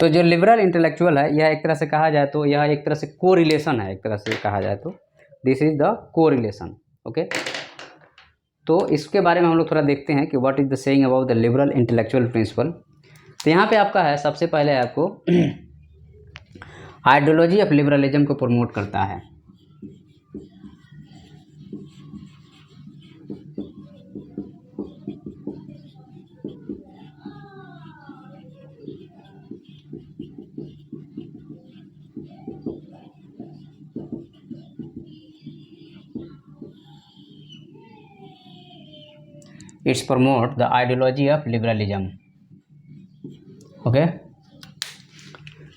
तो जो लिबरल इंटेलेक्चुअल है यह एक तरह से कहा जाए तो यह एक तरह से को रिलेशन है, एक तरह से कहा जाए तो दिस इज द को रिलेशन। ओके, तो इसके बारे में हम लोग थोड़ा देखते हैं कि what is the saying about the liberal intellectual principle. तो यहाँ पे आपका है, सबसे पहले आपको आइडियोलॉजी ऑफ लिबरलिज्म को प्रमोट करता है। It's promote the ideology of liberalism. Okay,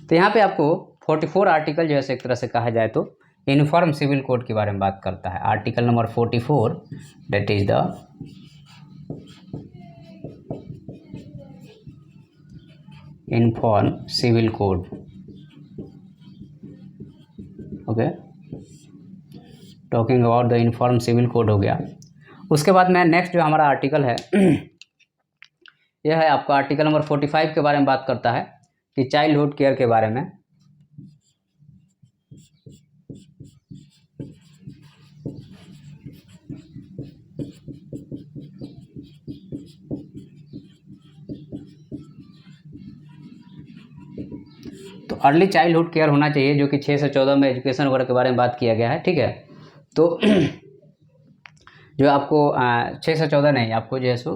तो यहाँ पे आपको 44 आर्टिकल जो है एक तरह से कहा जाए तो यूनिफॉर्म सिविल कोड के बारे में बात करता है। Article number 44 that is the uniform civil code. Okay, talking about the uniform civil code हो गया। उसके बाद में नेक्स्ट जो हमारा आर्टिकल है यह है आपका आर्टिकल नंबर 45 के बारे में बात करता है कि चाइल्डहुड केयर के बारे में। तो अर्ली चाइल्डहुड केयर होना चाहिए, जो कि 6 से 14 में एजुकेशन वगैरह के बारे में बात किया गया है। ठीक है, तो जो आपको 6 से 14 नहीं, आपको जो है सो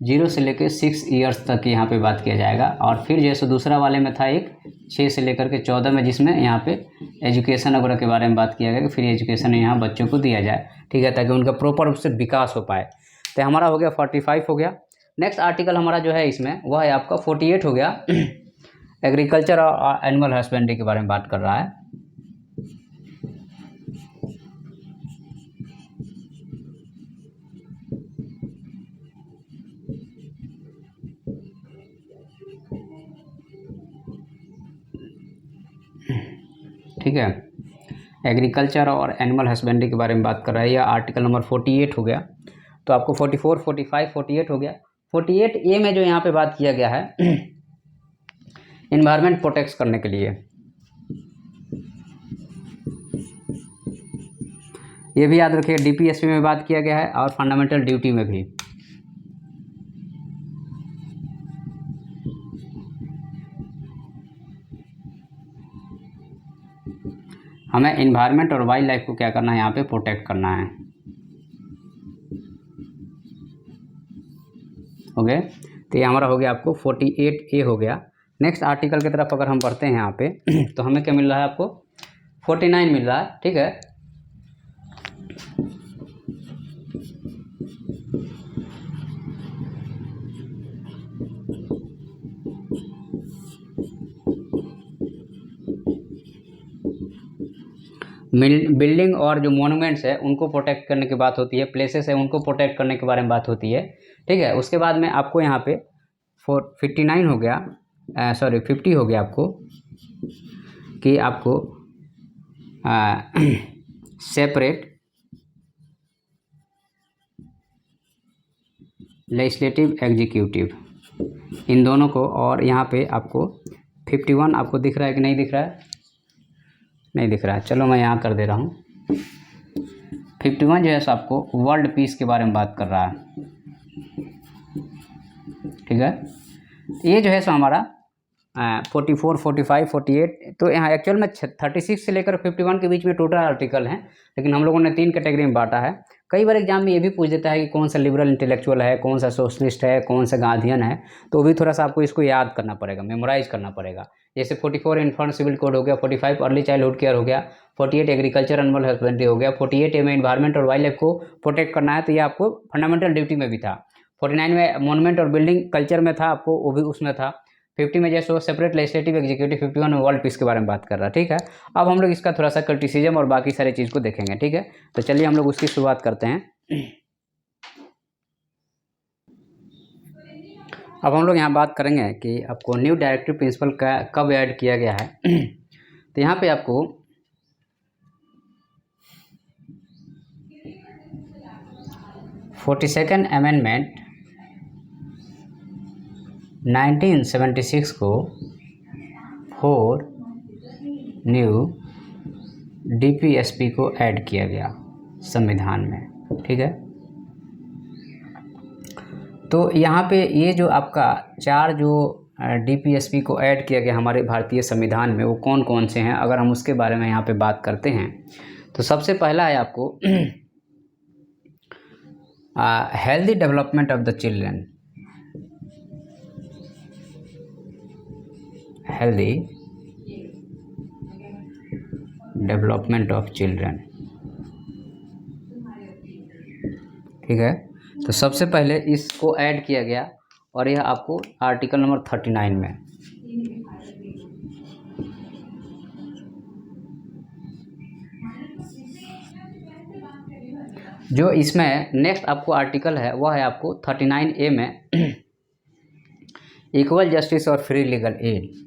0 से लेकर 6 ईयर्स तक यहाँ पे बात किया जाएगा। और फिर जो है सो दूसरा वाले में था एक 6 से लेकर के 14 में, जिसमें यहाँ पे एजुकेशन वगैरह के बारे में बात किया गया कि फ्री एजुकेशन यहाँ बच्चों को दिया जाए। ठीक है, ताकि उनका प्रॉपर रूप से विकास हो पाए। तो हमारा हो गया 45 हो गया। नेक्स्ट आर्टिकल हमारा जो है इसमें वह है आपका 48 हो गया। एग्रीकल्चर और एनिमल हस्बेंड्री के बारे में बात कर रहा है। ठीक है, एग्रीकल्चर और एनिमल हस्बेंड्री के बारे में बात कर रहा है। यह आर्टिकल नंबर 48 हो गया। तो आपको 44, 45, 48 हो गया। 48A में जो यहाँ पे बात किया गया है इन्वायरमेंट प्रोटेक्ट करने के लिए, ये भी याद रखिए। DPSP में बात किया गया है और फंडामेंटल ड्यूटी में भी। हमें इन्वायरमेंट और वाइल्ड लाइफ को क्या करना है, यहाँ पे प्रोटेक्ट करना है। होंगे तो ये हमारा हो गया आपको 48A हो गया। नेक्स्ट आर्टिकल की तरफ अगर हम बढ़ते हैं यहाँ पे तो हमें क्या मिल रहा है आपको 49 मिल रहा है, ठीक है। बिल्डिंग और जो मोनूमेंट्स है उनको प्रोटेक्ट करने की बात होती है, प्लेसेस है उनको प्रोटेक्ट करने के बारे में बात होती है, ठीक है। उसके बाद में आपको यहाँ पे 59 हो गया, 50 हो गया आपको कि आपको सेपरेट लेजिस्लेटिव एग्जीक्यूटिव इन दोनों को, और यहाँ पे आपको 51 आपको दिख रहा है कि नहीं दिख रहा है, नहीं दिख रहा है, चलो मैं यहाँ कर दे रहा हूँ। 51 जो है सो आपको वर्ल्ड पीस के बारे में बात कर रहा है, ठीक है। ये जो है सो हमारा 44, 45, 48, तो यहाँ एक्चुअल में 36 से लेकर 51 के बीच में टोटल आर्टिकल हैं, लेकिन हम लोगों ने 3 कैटेगरी में बांटा है। कई बार एग्जाम में ये भी पूछ देता है कि कौन सा लिबरल इंटेलेक्चुअल है, कौन सा सोशलिस्ट है, कौन सा गांधीयन है, तो भी थोड़ा सा आपको इसको याद करना पड़ेगा, मेमोराइज करना पड़ेगा। जैसे 44 इन्फॉर्म सिविल कोड हो गया, 45 अर्ली चाइल्डहुड केयर हो गया, 48 एग्रीकल्चर एनिमल हस्बेंड्री हो गया, 48 में इन्वायरमेंट और वाइल्ड लाइफ को प्रोटेक्ट करना है, तो ये आपको फंडामेंटल ड्यूटी में भी था। 49 में मोनूमेंट और बिल्डिंग कल्चर में था, आपको वो भी उसमें था। 50 में जैसे सेपरेट लेजिस्लेटिव एग्जीक्यूटिव, 51 में वर्ल्ड पीस के बारे में बात कर रहा है, ठीक है। अब हम लोग इसका थोड़ा सा क्रिटिसिज्म और बाकी सारी चीज़ को देखेंगे, ठीक है। तो चलिए हम लोग उसकी शुरुआत करते हैं। अब हम लोग यहाँ बात करेंगे कि आपको न्यू डायरेक्टिव प्रिंसिपल का कब ऐड किया गया है। तो यहाँ पे आपको फोर्टी-सेकंड अमेंडमेंट 1976 को 4 न्यू DPSP को ऐड किया गया संविधान में, ठीक है। तो यहाँ पे ये जो आपका 4 जो DPSP को ऐड किया गया हमारे भारतीय संविधान में, वो कौन कौन से हैं, अगर हम उसके बारे में यहाँ पे बात करते हैं तो सबसे पहला है आपको healthy development of the children, healthy development of children, ठीक है। तो सबसे पहले इसको ऐड किया गया और यह आपको आर्टिकल नंबर 39 में, जो इसमें नेक्स्ट आपको आर्टिकल है वह है आपको 39A में इक्वल जस्टिस और फ्री लीगल एड।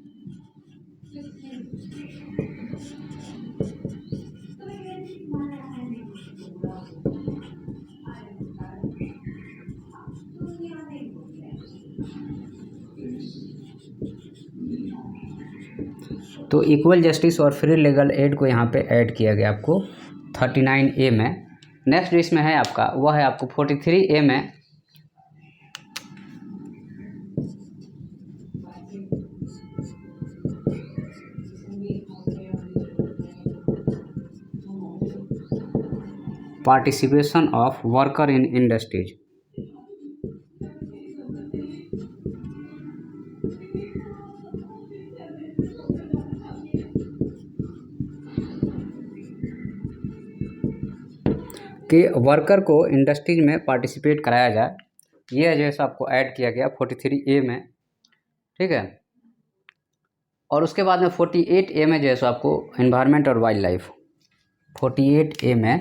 तो इक्वल जस्टिस और फ्री लीगल एड को यहाँ पे ऐड किया गया आपको 39A में। नेक्स्ट जो इसमें है आपका वह है आपको 43A में participation of worker in industries. कि वर्कर को इंडस्ट्रीज में पार्टिसिपेट कराया जाए, यह जो है सो आपको ऐड किया गया 43A में, ठीक है। और उसके बाद में 48A में जो है सो आपको एनवायरनमेंट और वाइल्ड लाइफ, 48A में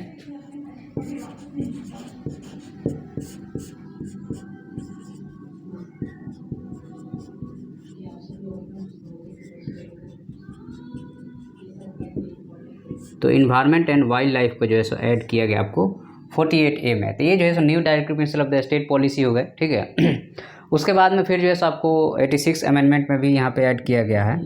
तो इन्वायरमेंट एंड वाइल्ड लाइफ को जो है सो ऐड किया गया आपको 48A में। तो ये जो है so new directive principle of the state policy हो गए, ठीक है। उसके बाद में फिर जो है सो आपको 86 अमेंडमेंट में भी यहाँ पे ऐड किया गया है,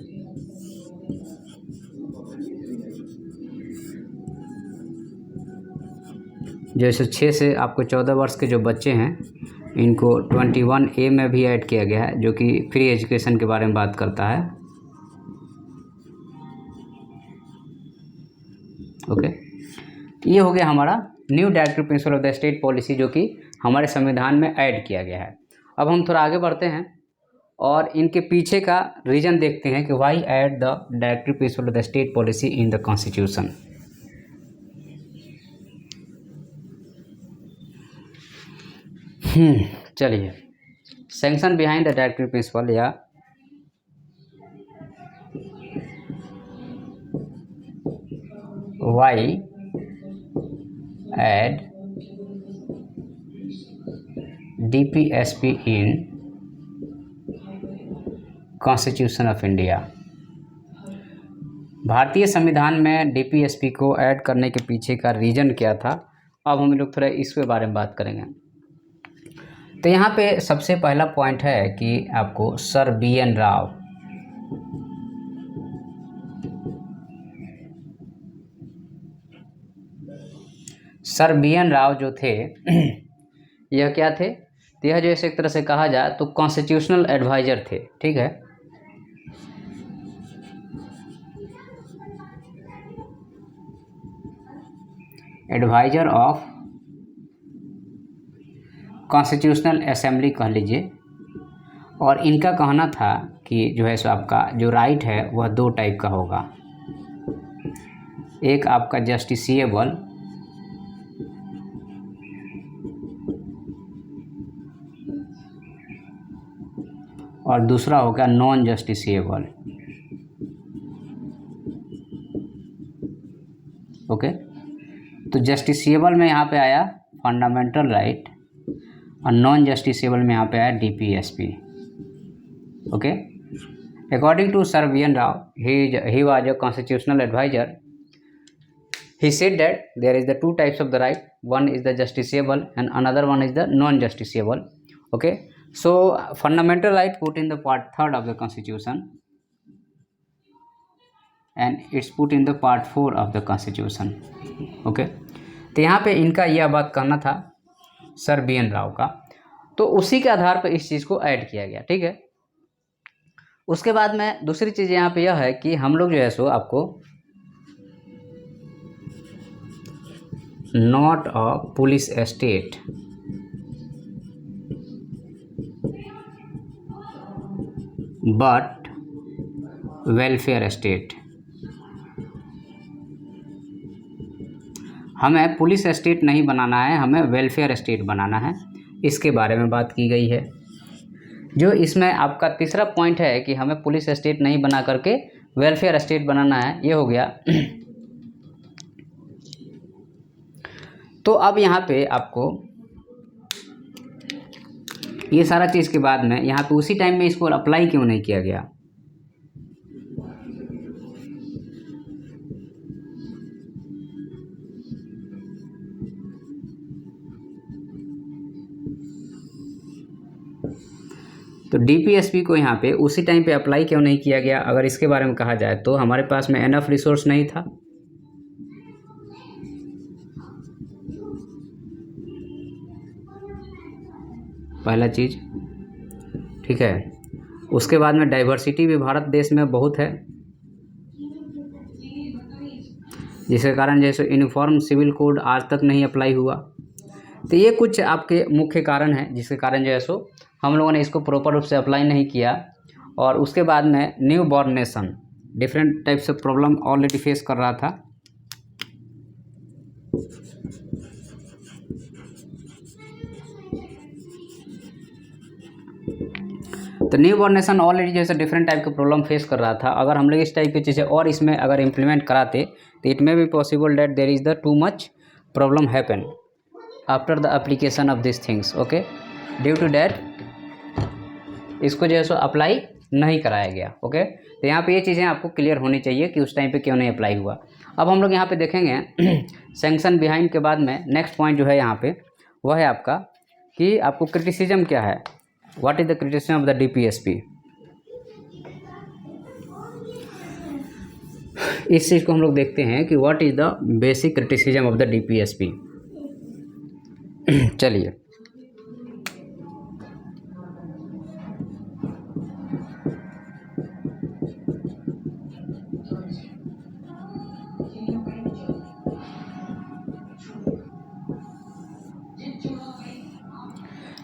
जैसे 6 से आपको 14 वर्ष के जो बच्चे हैं इनको 21A में भी ऐड किया गया है, जो कि फ्री एजुकेशन के बारे में बात करता है, ओके। ये हो गया हमारा new directive principle of the state policy, जो कि हमारे संविधान में ऐड किया गया है। अब हम थोड़ा आगे बढ़ते हैं और इनके पीछे का रीजन देखते हैं कि why add the directive principle of the state policy in the constitution. चलिए, sanction behind the directive principle या why add DPSP in constitution of India. भारतीय संविधान में DPSP को ऐड करने के पीछे का रीज़न क्या था, अब हम लोग थोड़ा इसके बारे में बात करेंगे। तो यहाँ पे सबसे पहला पॉइंट है कि आपको sir BN Rao, sir BN Rao जो थे यह क्या थे, तो यह जैसे एक तरह से कहा जाए तो कॉन्स्टिट्यूशनल एडवाइज़र थे, ठीक है। एडवाइज़र ऑफ कॉन्स्टिट्यूशनल असेंबली कह लीजिए। और इनका कहना था कि जो है सो आपका जो राइट है वह दो टाइप का होगा, एक आपका जस्टिसिएबल और दूसरा होगा नॉन जस्टिसिएबल। ओके, तो जस्टिसिएबल में यहाँ पे आया फंडामेंटल राइट और नॉन जस्टिसिएबल में यहाँ पे आया DPSP। Okay, according to sir BN Rao, he was a constitutional advisor. He said that there is the two types of the right, one is the justiciable and another one is the non-justiciable. Okay, so fundamental right put in the part 3rd of the constitution and it's put in the part 4 of the constitution. Okay, तो यहाँ पे इनका यह बात कहना था sir BN Rao का, तो उसी के आधार पर इस चीज़ को ऐड किया गया, ठीक है। उसके बाद में दूसरी चीज़ यहाँ पे यह है कि हम लोग जो है सो आपको not a police state but welfare state, हमें पुलिस स्टेट नहीं बनाना है, हमें वेलफेयर स्टेट बनाना है, इसके बारे में बात की गई है। जो इसमें आपका तीसरा पॉइंट है कि हमें पुलिस स्टेट नहीं बना करके वेलफेयर स्टेट बनाना है, ये हो गया। तो अब यहाँ पे आपको ये सारा चीज़ के बाद में यहाँ पे उसी टाइम में इसको अप्लाई क्यों नहीं किया गया, तो DPSP को यहाँ पे उसी टाइम पे अप्लाई क्यों नहीं किया गया, अगर इसके बारे में कहा जाए तो हमारे पास में एनफ रिसोर्स नहीं था। पहला चीज़, ठीक है। उसके बाद में डाइवर्सिटी भी भारत देश में बहुत है, जिसके कारण जैसे यूनिफॉर्म सिविल कोड आज तक नहीं अप्लाई हुआ। तो ये कुछ आपके मुख्य कारण हैं जिसके कारण जो है सो हम लोगों ने इसको प्रॉपर रूप से अप्लाई नहीं किया। और उसके बाद में new born nation different types of problem already face कर रहा था। तो न्यू बॉर्न नेशन ऑलरेडी जैसे डिफरेंट टाइप के प्रॉब्लम फेस कर रहा था। अगर हम लोग इस टाइप की चीज़ें और इसमें अगर इम्प्लीमेंट कराते तो it may be possible that there is the too much problem happen after the application of this things. Okay, due to that इसको जो है सो अप्लाई नहीं कराया गया। ओके, तो यहाँ पे ये चीज़ें आपको क्लियर होनी चाहिए कि उस टाइम पे क्यों नहीं अप्लाई हुआ। अब हम लोग यहाँ पे देखेंगे सैंक्शन बिहाइंड के बाद में नेक्स्ट पॉइंट जो है यहाँ पे वह है आपका कि आपको क्रिटिसिज्म क्या है, what is the criticism of the DPSP। इस चीज़ को हम लोग देखते हैं कि what is the basic criticism of the DPSP। चलिए,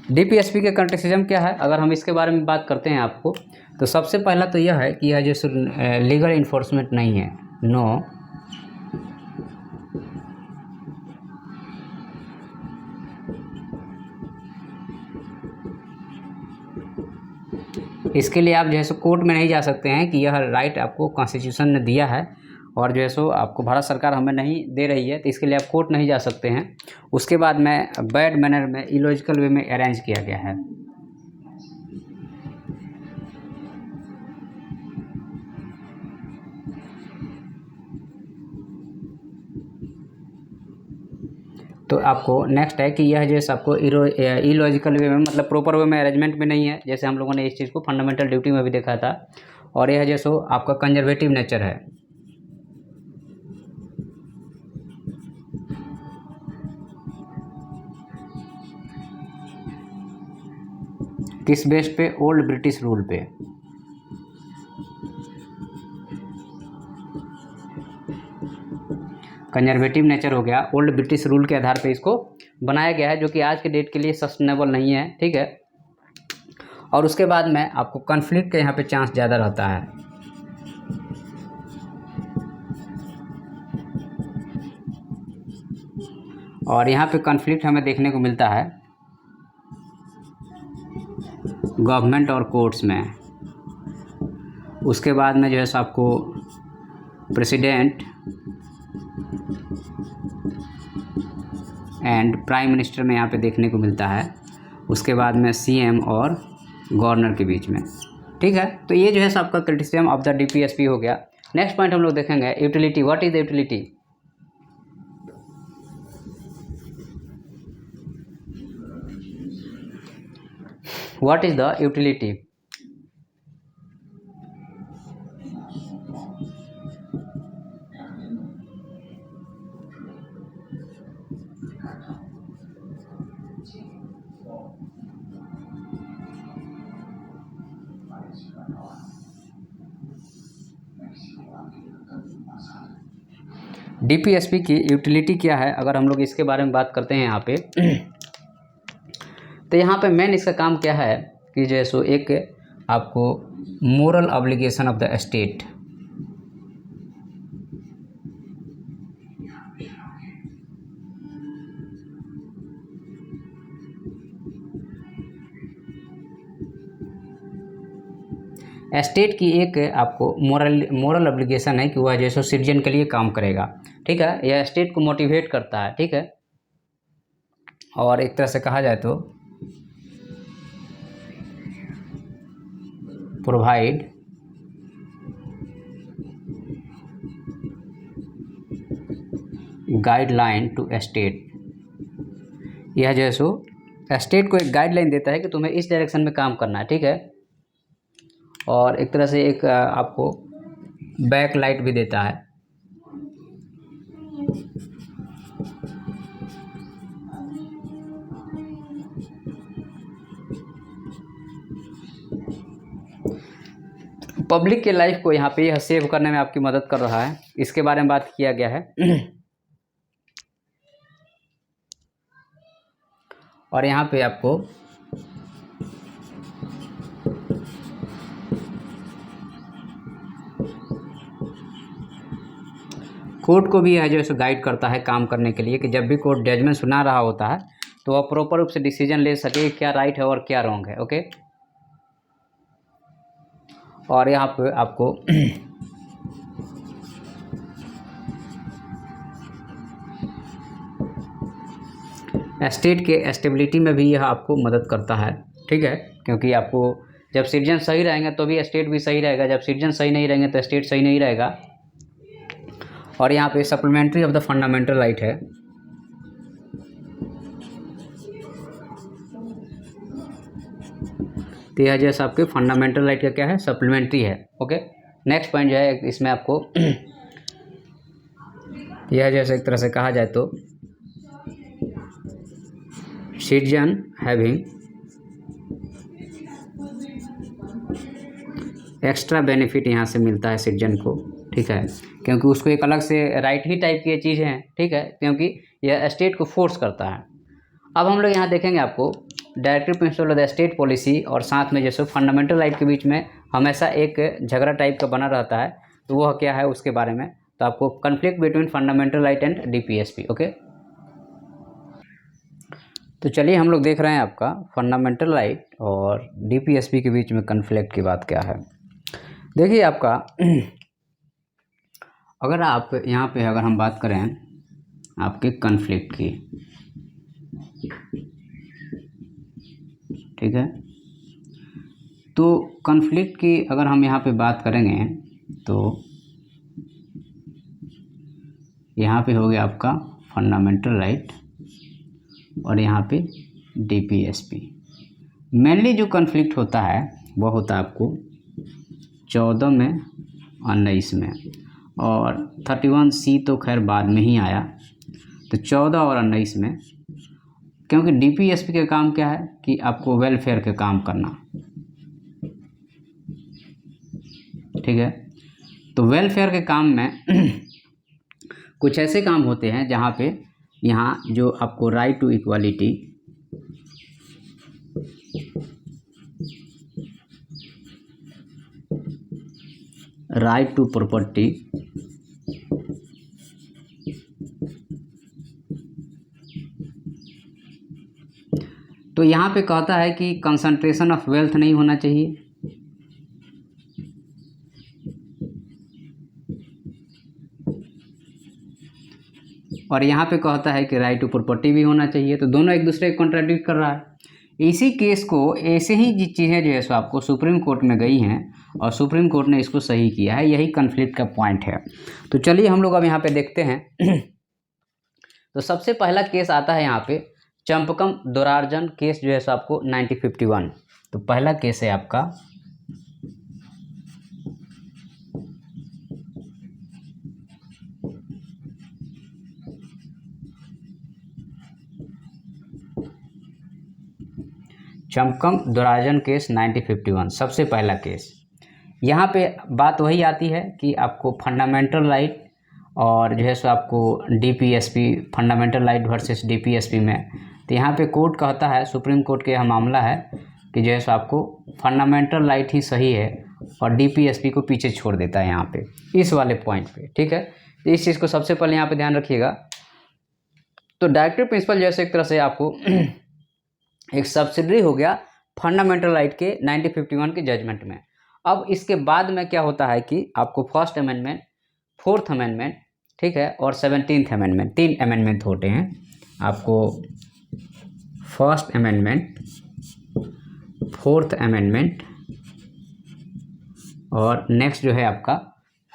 डीपीएसपी के क्रिटिसिज्म क्या है, अगर हम इसके बारे में बात करते हैं आपको, तो सबसे पहला तो यह है कि यह जैसे लीगल इन्फोर्समेंट नहीं है, नो इसके लिए आप जो है सो कोर्ट में नहीं जा सकते हैं कि यह राइट आपको कॉन्स्टिट्यूशन ने दिया है और जो है सो आपको भारत सरकार हमें नहीं दे रही है, तो इसके लिए आप कोर्ट नहीं जा सकते हैं। उसके बाद में बैड मैनर में, इलॉजिकल वे में अरेंज किया गया है। तो आपको नेक्स्ट है कि यह जैसे आपको इलॉजिकल वे में, मतलब प्रॉपर वे में अरेंजमेंट में नहीं है, जैसे हम लोगों ने इस चीज़ को फंडामेंटल ड्यूटी में भी देखा था। और यह जैसो आपका कंजर्वेटिव नेचर है। किस बेस पे? ओल्ड ब्रिटिश रूल पे। कंजर्वेटिव नेचर हो गया, ओल्ड ब्रिटिश रूल के आधार पे इसको बनाया गया है, जो कि आज के डेट के लिए सस्टेनेबल नहीं है, ठीक है। और उसके बाद में आपको कॉन्फ्लिक्ट का यहाँ पे चांस ज़्यादा रहता है। और यहाँ पे कॉन्फ्लिक्ट हमें देखने को मिलता है गवर्नमेंट और कोर्ट्स में। उसके बाद में जो है सो आपको प्रेसिडेंट एंड प्राइम मिनिस्टर में यहाँ पे देखने को मिलता है। उसके बाद में सीएम और गवर्नर के बीच में, ठीक है। तो ये जो है सो आपका क्रिटिसिज्म ऑफ द डीपीएसपी हो गया। नेक्स्ट पॉइंट हम लोग देखेंगे utility. What is the utility? What is the utility? DPSP की यूटिलिटी क्या है, अगर हम लोग इसके बारे में बात करते हैं यहाँ पे, तो यहाँ पे मेन इसका काम क्या है कि जैसो एक आपको moral obligation of the state, state की एक आपको मोरल ऑब्लिगेशन है कि वह जैसो सिटीजन के लिए काम करेगा, ठीक है। यह स्टेट को मोटिवेट करता है, ठीक है। और एक तरह से कहा जाए तो प्रोवाइड गाइडलाइन टू स्टेट। यह जो है सो स्टेट को एक गाइडलाइन देता है कि तुम्हें इस डायरेक्शन में काम करना है, ठीक है। और एक तरह से एक आपको बैक लाइट भी देता है। पब्लिक के लाइफ को यहाँ पे यह सेव करने में आपकी मदद कर रहा है, इसके बारे में बात किया गया है। और यहाँ पे आपको कोर्ट को भी यह जो है गाइड करता है काम करने के लिए, कि जब भी कोर्ट जजमेंट सुना रहा होता है तो वह प्रॉपर रूप से डिसीजन ले सके क्या राइट है और क्या रॉन्ग है, ओके। और यहाँ पे आपको स्टेट के स्टेबिलिटी में भी यह आपको मदद करता है, ठीक है। क्योंकि आपको जब सिटीजन सही रहेंगे तो भी स्टेट भी सही रहेगा, जब सिटीजन सही नहीं रहेंगे तो स्टेट सही नहीं रहेगा। और यहाँ पे supplementary of the fundamental right है। तो यह जैसा आपके फंडामेंटल राइट का क्या है, सप्लीमेंट्री है, ओके। नेक्स्ट पॉइंट जो है इसमें आपको यह जैसे एक तरह से कहा जाए तो सिटीजन हैविंग एक्स्ट्रा बेनिफिट यहाँ से मिलता है सिटीजन को, ठीक है। क्योंकि उसको एक अलग से राइट ही टाइप की चीज़ें हैं, ठीक है, क्योंकि यह स्टेट को फोर्स करता है। अब हम लोग यहाँ देखेंगे आपको directive principle of the state policy और साथ में जैसे फंडामेंटल राइट के बीच में हमेशा एक झगड़ा टाइप का बना रहता है, तो वह क्या है उसके बारे में, तो आपको conflict between fundamental right and DPSP. Okay, तो चलिए हम लोग देख रहे हैं आपका फंडामेंटल राइट और डीपीएसपी के बीच में कन्फ्लिक्ट की बात क्या है। देखिए आपका अगर आप यहाँ पे अगर हम बात करें आपके कन्फ्लिक्ट की, ठीक है, तो कन्फ्लिक्ट की अगर हम यहाँ पे बात करेंगे तो यहाँ पे हो गया आपका फंडामेंटल राइट और यहाँ पे डीपीएसपी। मेनली जो कन्फ्लिक्ट होता है वो होता है आपको 14 में 19 में, और 31C तो खैर बाद में ही आया, तो 14 और 19 में, क्योंकि डीपीएसपी का काम क्या है कि आपको वेलफेयर के काम करना, ठीक है। तो वेलफेयर के काम में कुछ ऐसे काम होते हैं जहाँ पे यहाँ जो आपको right to equality, right to property, तो यहाँ पे कहता है कि कंसंट्रेशन ऑफ वेल्थ नहीं होना चाहिए, और यहाँ पे कहता है कि राइट टू प्रॉपर्टी भी होना चाहिए। तो दोनों एक दूसरे को कॉन्ट्राडिक्ट कर रहा है। इसी केस को ऐसे ही चीज़ें जो है सो आपको सुप्रीम कोर्ट में गई हैं और सुप्रीम कोर्ट ने इसको सही किया है, यही कन्फ्लिक्ट का पॉइंट है। तो चलिए हम लोग अब यहाँ पे देखते हैं। तो सबसे पहला केस आता है यहाँ पे चंपकम दोरार्जन केस जो है सो आपको 1951। तो पहला केस है आपका चंपकम दोरार्जन केस 1951, सबसे पहला केस। यहाँ पे बात वही आती है कि आपको फंडामेंटल राइट और जो है सो आपको DPSP, fundamental right versus DPSP में, तो यहाँ पे कोर्ट कहता है, सुप्रीम कोर्ट के यह मामला है कि जो है सो आपको फंडामेंटल राइट ही सही है और डीपीएसपी को पीछे छोड़ देता है यहाँ पे, इस वाले पॉइंट पे, ठीक है। तो इस चीज़ को सबसे पहले यहाँ पे ध्यान रखिएगा। तो डायरेक्टिव प्रिंसिपल जैसे एक तरह से आपको एक सब्सिडरी हो गया फंडामेंटल राइट के 1951 के जजमेंट में। अब इसके बाद में क्या होता है कि आपको फर्स्ट अमेंडमेंट, फोर्थ अमेंडमेंट, ठीक है, और 17th अमेंडमेंट, 3 अमेंडमेंट होते हैं आपको। फर्स्ट अमेंडमेंट, फोर्थ अमेंडमेंट और नेक्स्ट जो है आपका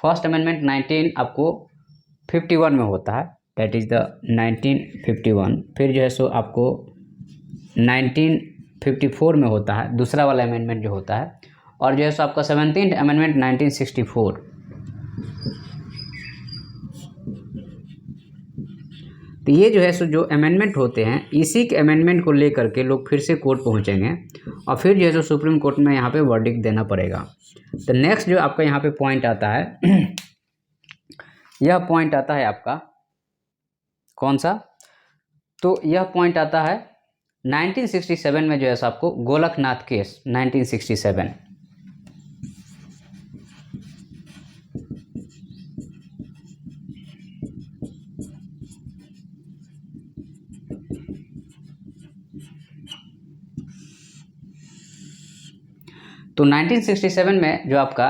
फर्स्ट अमेंडमेंट 1951 में होता है, दैट इज़ द 1951। फिर जो है सो आपको 1954 में होता है दूसरा वाला अमेंडमेंट जो होता है, और जो है सो आपका 17th अमेंडमेंट 1964। तो ये जो है सो जो अमेंडमेंट होते हैं, इसी के अमेंडमेंट को लेकर के लोग फिर से कोर्ट पहुंचेंगे और फिर जो है सो सुप्रीम कोर्ट में यहाँ पे वर्डिक्ट देना पड़ेगा। तो नेक्स्ट जो आपका यहाँ पे पॉइंट आता है यह पॉइंट आता है आपका कौन सा, तो यह पॉइंट आता है 1967 में जो है सो आपको गोलकनाथ केस 1967। तो 1967 में जो आपका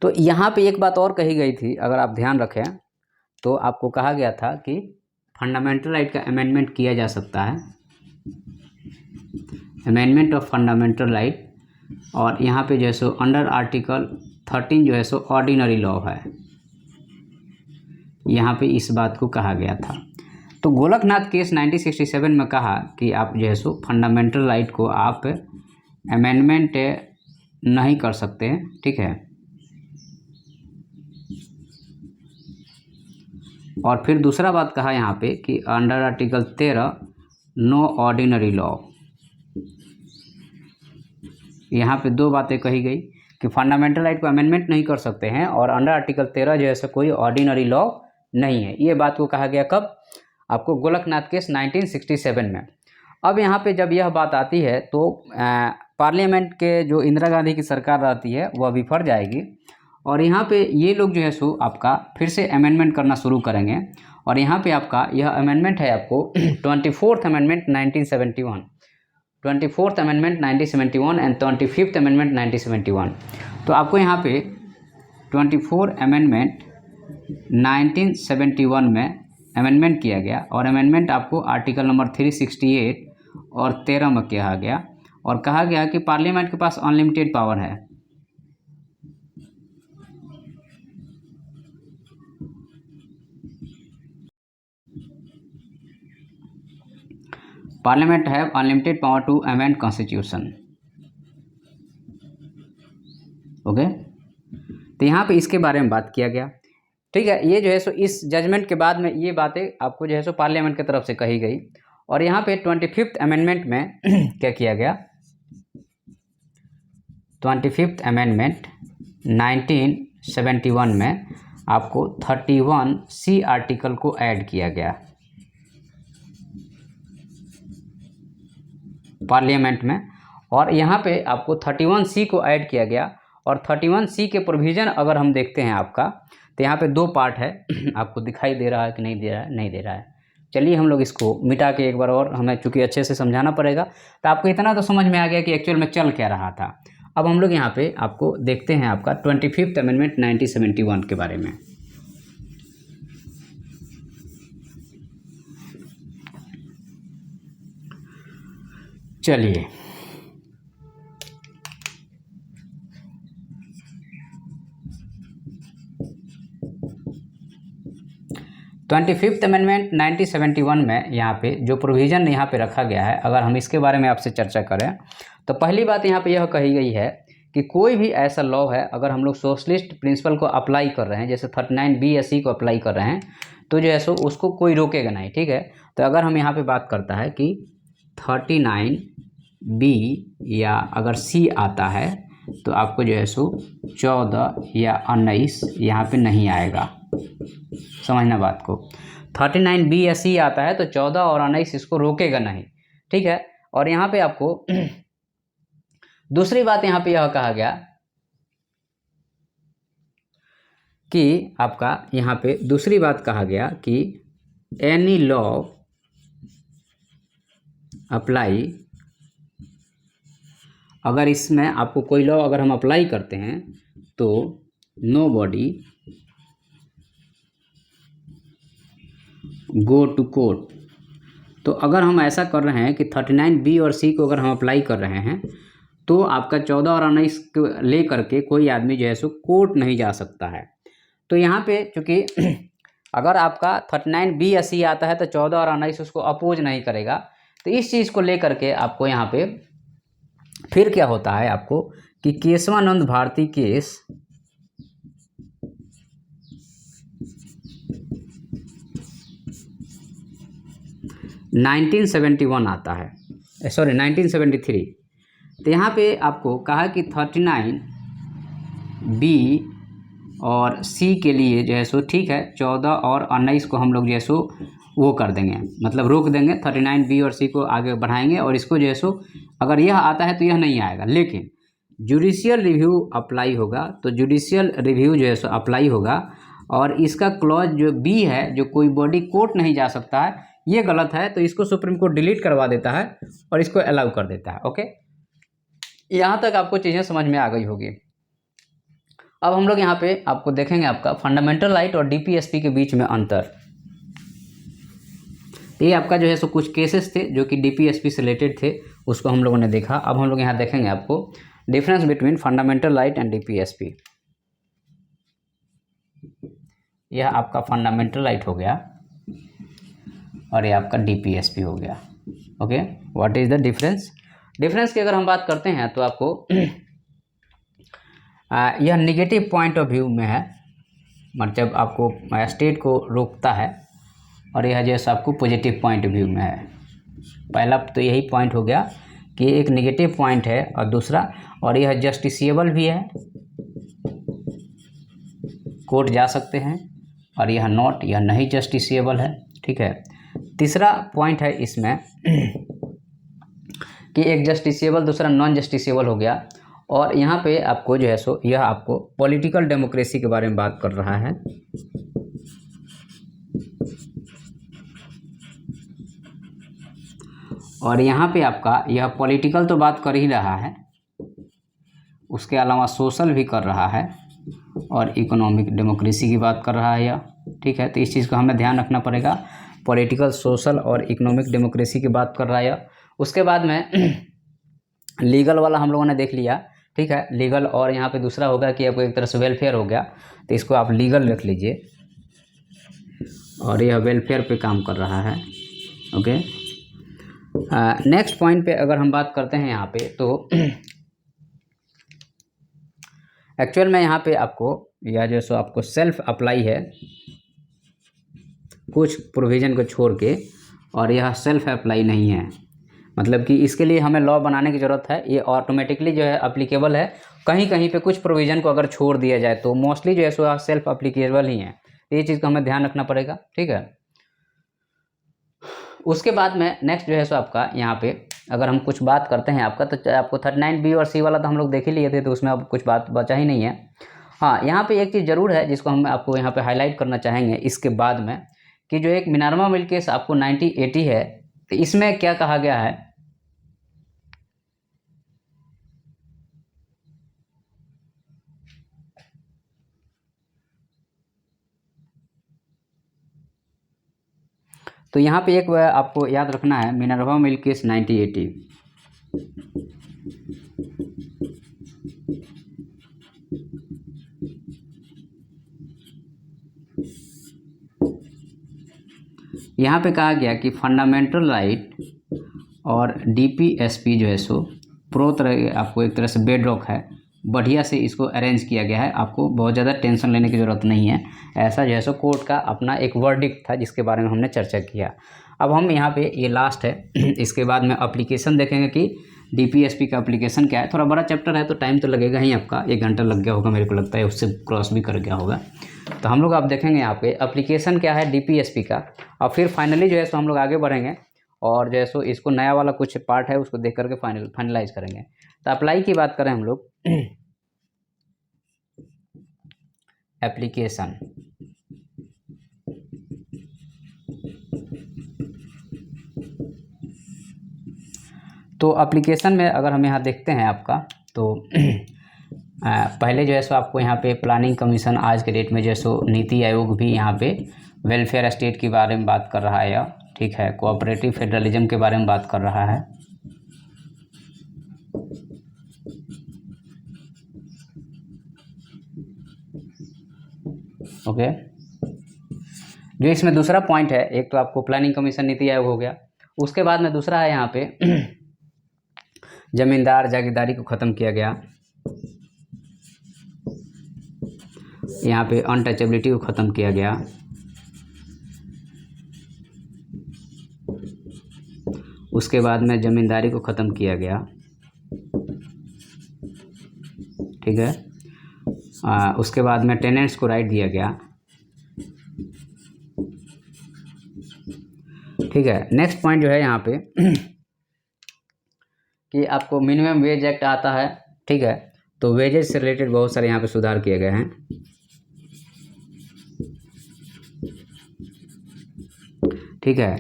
तो यहाँ पे एक बात और कही गई थी, अगर आप ध्यान रखें तो आपको कहा गया था कि फंडामेंटल राइट का अमेंडमेंट किया जा सकता है, अमेंडमेंट ऑफ फंडामेंटल राइट, और यहाँ पे जो है सो अंडर आर्टिकल 13 जो है सो ऑर्डिनरी लॉ है, यहाँ पे इस बात को कहा गया था। तो गोलकनाथ केस 1967 में कहा कि आप जो है सो फंडामेंटल राइट को आप अमेंडमेंट नहीं कर सकते हैं, ठीक है। और फिर दूसरा बात कहा यहाँ पे कि under article 13 no ordinary law, यहाँ पे दो बातें कही गई कि फंडामेंटल राइट को अमेंडमेंट नहीं कर सकते हैं और अंडर आर्टिकल 13 जो है सो कोई ऑर्डिनरी लॉ नहीं है। ये बात को कहा गया कब, आपको गोलकनाथ केस 1967 में। अब यहाँ पे जब यह बात आती है तो पार्लियामेंट के जो इंदिरा गांधी की सरकार रहती है वह विफर जाएगी और यहाँ पे ये लोग जो है सो आपका फिर से अमेंडमेंट करना शुरू करेंगे और यहाँ पे आपका यह अमेंडमेंट है आपको 24th amendment 1971, 24th amendment 1971 and 25th amendment 1971। तो आपको यहाँ पे 24 अमेंडमेंट 1971 में अमेंडमेंट किया गया और अमेंडमेंट आपको आर्टिकल नंबर 368 और 13 में कहा गया और कहा गया कि पार्लियामेंट के पास अनलिमिटेड पावर है। Parliament have unlimited power to amend constitution. Okay, तो यहाँ पे इसके बारे में बात किया गया। ठीक है, ये जो है सो इस जजमेंट के बाद में ये बातें आपको जो है सो पार्लियामेंट की तरफ से कही गई और यहाँ पे 25th अमेंडमेंट में क्या किया गया, 25th अमेंडमेंट 1971 में आपको 31C आर्टिकल को ऐड किया गया पार्लियामेंट में और यहाँ पे आपको 31C को ऐड किया गया और 31C के प्रोविज़न अगर हम देखते हैं आपका तो यहाँ पे दो पार्ट है। आपको दिखाई दे रहा है कि नहीं दे रहा है, नहीं दे रहा है। चलिए हम लोग इसको मिटा के एक बार और हमें चूँकि अच्छे से समझाना पड़ेगा। तो आपको इतना तो समझ में आ गया कि एक्चुअल में चल क्या रहा था। अब हम लोग यहाँ पे आपको देखते हैं आपका 25th अमेंडमेंट 1971 के बारे में। चलिए 25th अमेंडमेंट 1971 में यहाँ पे जो प्रोविज़न यहाँ पे रखा गया है, अगर हम इसके बारे में आपसे चर्चा करें तो पहली बात यहाँ पे यह कही गई है कि कोई भी ऐसा लॉ है अगर हम लोग सोशलिस्ट प्रिंसिपल को अप्लाई कर रहे हैं, जैसे 39B या C को अप्लाई कर रहे हैं, तो जो है सो उसको कोई रोकेगा नहीं। ठीक है, तो अगर हम यहाँ पे बात करता है कि 39B या अगर C आता है तो आपको जो है सो 14 या 19 यहाँ पे नहीं आएगा। समझना बात को, 39B या C आता है तो 14 और 19 इसको रोकेगा नहीं। ठीक है, और यहाँ पे आपको दूसरी बात यहाँ पे यह कहा गया कि आपका यहाँ पे दूसरी बात कहा गया कि एनी लॉ अप्लाई, अगर इसमें आपको कोई लॉ अगर हम अप्लाई करते हैं तो no body go to court. तो अगर हम ऐसा कर रहे हैं कि 39B और C को अगर हम अप्लाई कर रहे हैं तो आपका 14 और 19 को ले करके कोई आदमी जो है सो कोर्ट नहीं जा सकता है। तो यहाँ पे चूँकि अगर आपका 39B या C आता है तो 14 और 19 उसको अपोज नहीं करेगा। तो इस चीज़ को ले करके आपको यहाँ पे फिर क्या होता है आपको कि केशवानंद भारती केस 1971 आता है, सॉरी 1973। तो यहाँ पे आपको कहा कि 39B और C के लिए जो है सो ठीक है 14 और 19 को हम लोग जो है सो वो कर देंगे, मतलब रोक देंगे, 39B और C को आगे बढ़ाएंगे और इसको जो है सो अगर यह आता है तो यह नहीं आएगा। लेकिन जुडिशियल रिव्यू अप्लाई होगा, तो जुडिशियल रिव्यू जो है सो अप्लाई होगा और इसका क्लॉज जो B है, जो कोई बॉडी कोर्ट नहीं जा सकता है, ये गलत है, तो इसको सुप्रीम कोर्ट डिलीट करवा देता है और इसको अलाउ कर देता है। ओके, यहाँ तक आपको चीज़ें समझ में आ गई होगी। अब हम लोग यहाँ पे आपको देखेंगे आपका फंडामेंटल राइट और DPSP के बीच में अंतर। ये आपका जो है सो कुछ केसेस थे जो कि DPSP से रिलेटेड थे, उसको हम लोगों ने देखा। अब हम लोग यहाँ देखेंगे आपको difference between fundamental right and DPSP। यह आपका फंडामेंटल राइट हो गया और ये आपका DPSP हो गया। Okay, what is the difference? Difference की अगर हम बात करते हैं तो आपको यह नेगेटिव पॉइंट ऑफ व्यू में है, मतलब आपको स्टेट को रोकता है, और यह जैसा आपको पॉजिटिव पॉइंट ऑफ व्यू में है। पहला तो यही पॉइंट हो गया कि एक नेगेटिव पॉइंट है और दूसरा, और यह जस्टिसिएबल भी है, कोर्ट जा सकते हैं, और यह नॉट, यह नहीं जस्टिसिएबल है। ठीक है, तीसरा पॉइंट है इसमें कि एक जस्टिसेबल दूसरा नॉन जस्टिसेबल हो गया। और यहाँ पे आपको जो है सो यह आपको पॉलिटिकल डेमोक्रेसी के बारे में बात कर रहा है। और यहाँ पे आपका यह पॉलिटिकल तो बात कर ही रहा है, उसके अलावा सोशल भी कर रहा है और इकोनॉमिक डेमोक्रेसी की बात कर रहा है यह, ठीक है। तो इस चीज़ को हमें ध्यान रखना पड़ेगा, पॉलिटिकल, सोशल और इकोनॉमिक डेमोक्रेसी की बात कर रहा है यह। उसके बाद में लीगल वाला हम लोगों ने देख लिया, ठीक है, लीगल। और यहाँ पे दूसरा होगा कि आपको एक तरह से वेलफेयर हो गया, तो इसको आप लीगल रख लीजिए और यह वेलफेयर पे काम कर रहा है, ओके। नेक्स्ट पॉइंट पे अगर हम बात करते हैं यहाँ पे, तो एक्चुअल में यहाँ पे आपको या जो सो आपको सेल्फ अप्लाई है कुछ प्रोविज़न को छोड़ के, और यह सेल्फ अप्लाई नहीं है, मतलब कि इसके लिए हमें लॉ बनाने की ज़रूरत है। ये ऑटोमेटिकली जो है अप्लीकेबल है, कहीं कहीं पे कुछ प्रोविज़न को अगर छोड़ दिया जाए तो मोस्टली जो है सो सेल्फ अप्लीकेबल ही है। ये चीज़ को हमें ध्यान रखना पड़ेगा, ठीक है। उसके बाद में नेक्स्ट जो है सो आपका यहाँ पे अगर हम कुछ बात करते हैं आपका, तो आपको 39B और C वाला तो हम लोग देख ही लिए थे, तो उसमें अब कुछ बात बचा ही नहीं है। हाँ, यहाँ पे एक चीज़ ज़रूर है जिसको हम आपको यहाँ पे हाईलाइट करना चाहेंगे इसके बाद में, कि जो एक मिनर्वा मिल केस आपको 1980 है, तो इसमें क्या कहा गया है, तो यहाँ पे एक आपको याद रखना है, मिनर्वा मिल केस 1980। यहाँ पे कहा गया कि फंडामेंटल राइट और DPSP जो है सो तरह आपको एक तरह से बेडरॉक है, बढ़िया से इसको अरेंज किया गया है, आपको बहुत ज़्यादा टेंशन लेने की ज़रूरत नहीं है। ऐसा जो है सो कोर्ट का अपना एक वर्डिक्ट था जिसके बारे में हमने चर्चा किया। अब हम यहाँ पे ये लास्ट है, इसके बाद में एप्लीकेशन देखेंगे कि DPSP का एप्लीकेशन क्या है। थोड़ा बड़ा चैप्टर है तो टाइम तो लगेगा ही, आपका 1 घंटा लग गया होगा मेरे को लगता है, उससे क्रॉस भी कर गया होगा। तो हम लोग आप देखेंगे यहाँ पे एप्लीकेशन क्या है DPSP का, और फिर फाइनली जो है सो हम लोग आगे बढ़ेंगे और जो है सो इसको नया वाला कुछ पार्ट है उसको देख करके फाइनलाइज करेंगे। तो अप्लाई की बात करें हम लोग, एप्लीकेशन, तो एप्लीकेशन में अगर हम यहाँ देखते हैं आपका, तो पहले जो है सो आपको यहाँ पे प्लानिंग कमीशन आज के डेट में जो है सो नीति आयोग भी यहाँ पे वेलफेयर स्टेट के बारे में बात कर रहा है, या ठीक है, कोऑपरेटिव फेडरलिज्म के बारे में बात कर रहा है। ओके, जो इसमें दूसरा पॉइंट है, एक तो आपको प्लानिंग कमीशन नीति आयोग हो गया, उसके बाद में दूसरा है यहाँ पे जमींदार जागीरदारी को ख़त्म किया गया, यहाँ पे अनटचेबिलिटी को ख़त्म किया गया, उसके बाद में ज़मींदारी को ख़त्म किया गया, ठीक है। उसके बाद में टेनेंट्स को राइट दिया गया, ठीक है। नेक्स्ट पॉइंट जो है यहाँ पे कि आपको मिनिमम वेज एक्ट आता है, ठीक है, तो वेजेस से रिलेटेड बहुत सारे यहाँ पे सुधार किए गए हैं, ठीक है।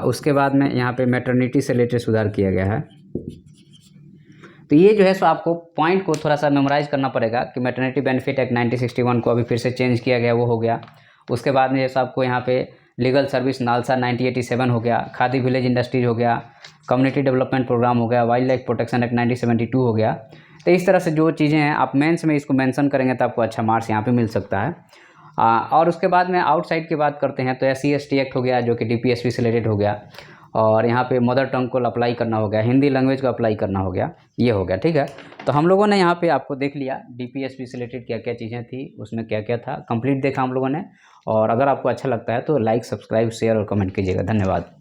उसके बाद में यहाँ पे मैटरनिटी से रिलेटेड सुधार किया गया है। तो ये जो है सो आपको पॉइंट को थोड़ा सा मेमोराइज करना पड़ेगा कि मैटरनिटी बेनिफिट एक्ट 1961 को अभी फिर से चेंज किया गया, वो हो गया। उसके बाद में जैसा आपको यहाँ पे लीगल सर्विस नालसा 1987 हो गया, खादी विलेज इंडस्ट्रीज हो गया, कम्युनिटी डेवलपमेंट प्रोग्राम हो गया, वाइल्ड लाइफ प्रोटेक्शन एक्ट 1972 हो गया। तो इस तरह से जो चीज़ें हैं आप मेंस में इसको मेंशन करेंगे तो आपको अच्छा मार्क्स यहाँ पे मिल सकता है। और उसके बाद में आउटसाइड की बात करते हैं तो SC/ST एक्ट हो गया जो कि DPSP से रिलेटेड हो गया, और यहाँ पे मदर टंग को अप्लाई करना हो गया, हिंदी लैंग्वेज को अप्लाई करना हो गया, ये हो गया, ठीक है। तो हम लोगों ने यहाँ पे आपको देख लिया DPSP से रिलेटेड क्या क्या चीज़ें थी, उसमें क्या क्या था, कंप्लीट देखा हम लोगों ने। और अगर आपको अच्छा लगता है तो लाइक, सब्सक्राइब, शेयर और कमेंट कीजिएगा। धन्यवाद।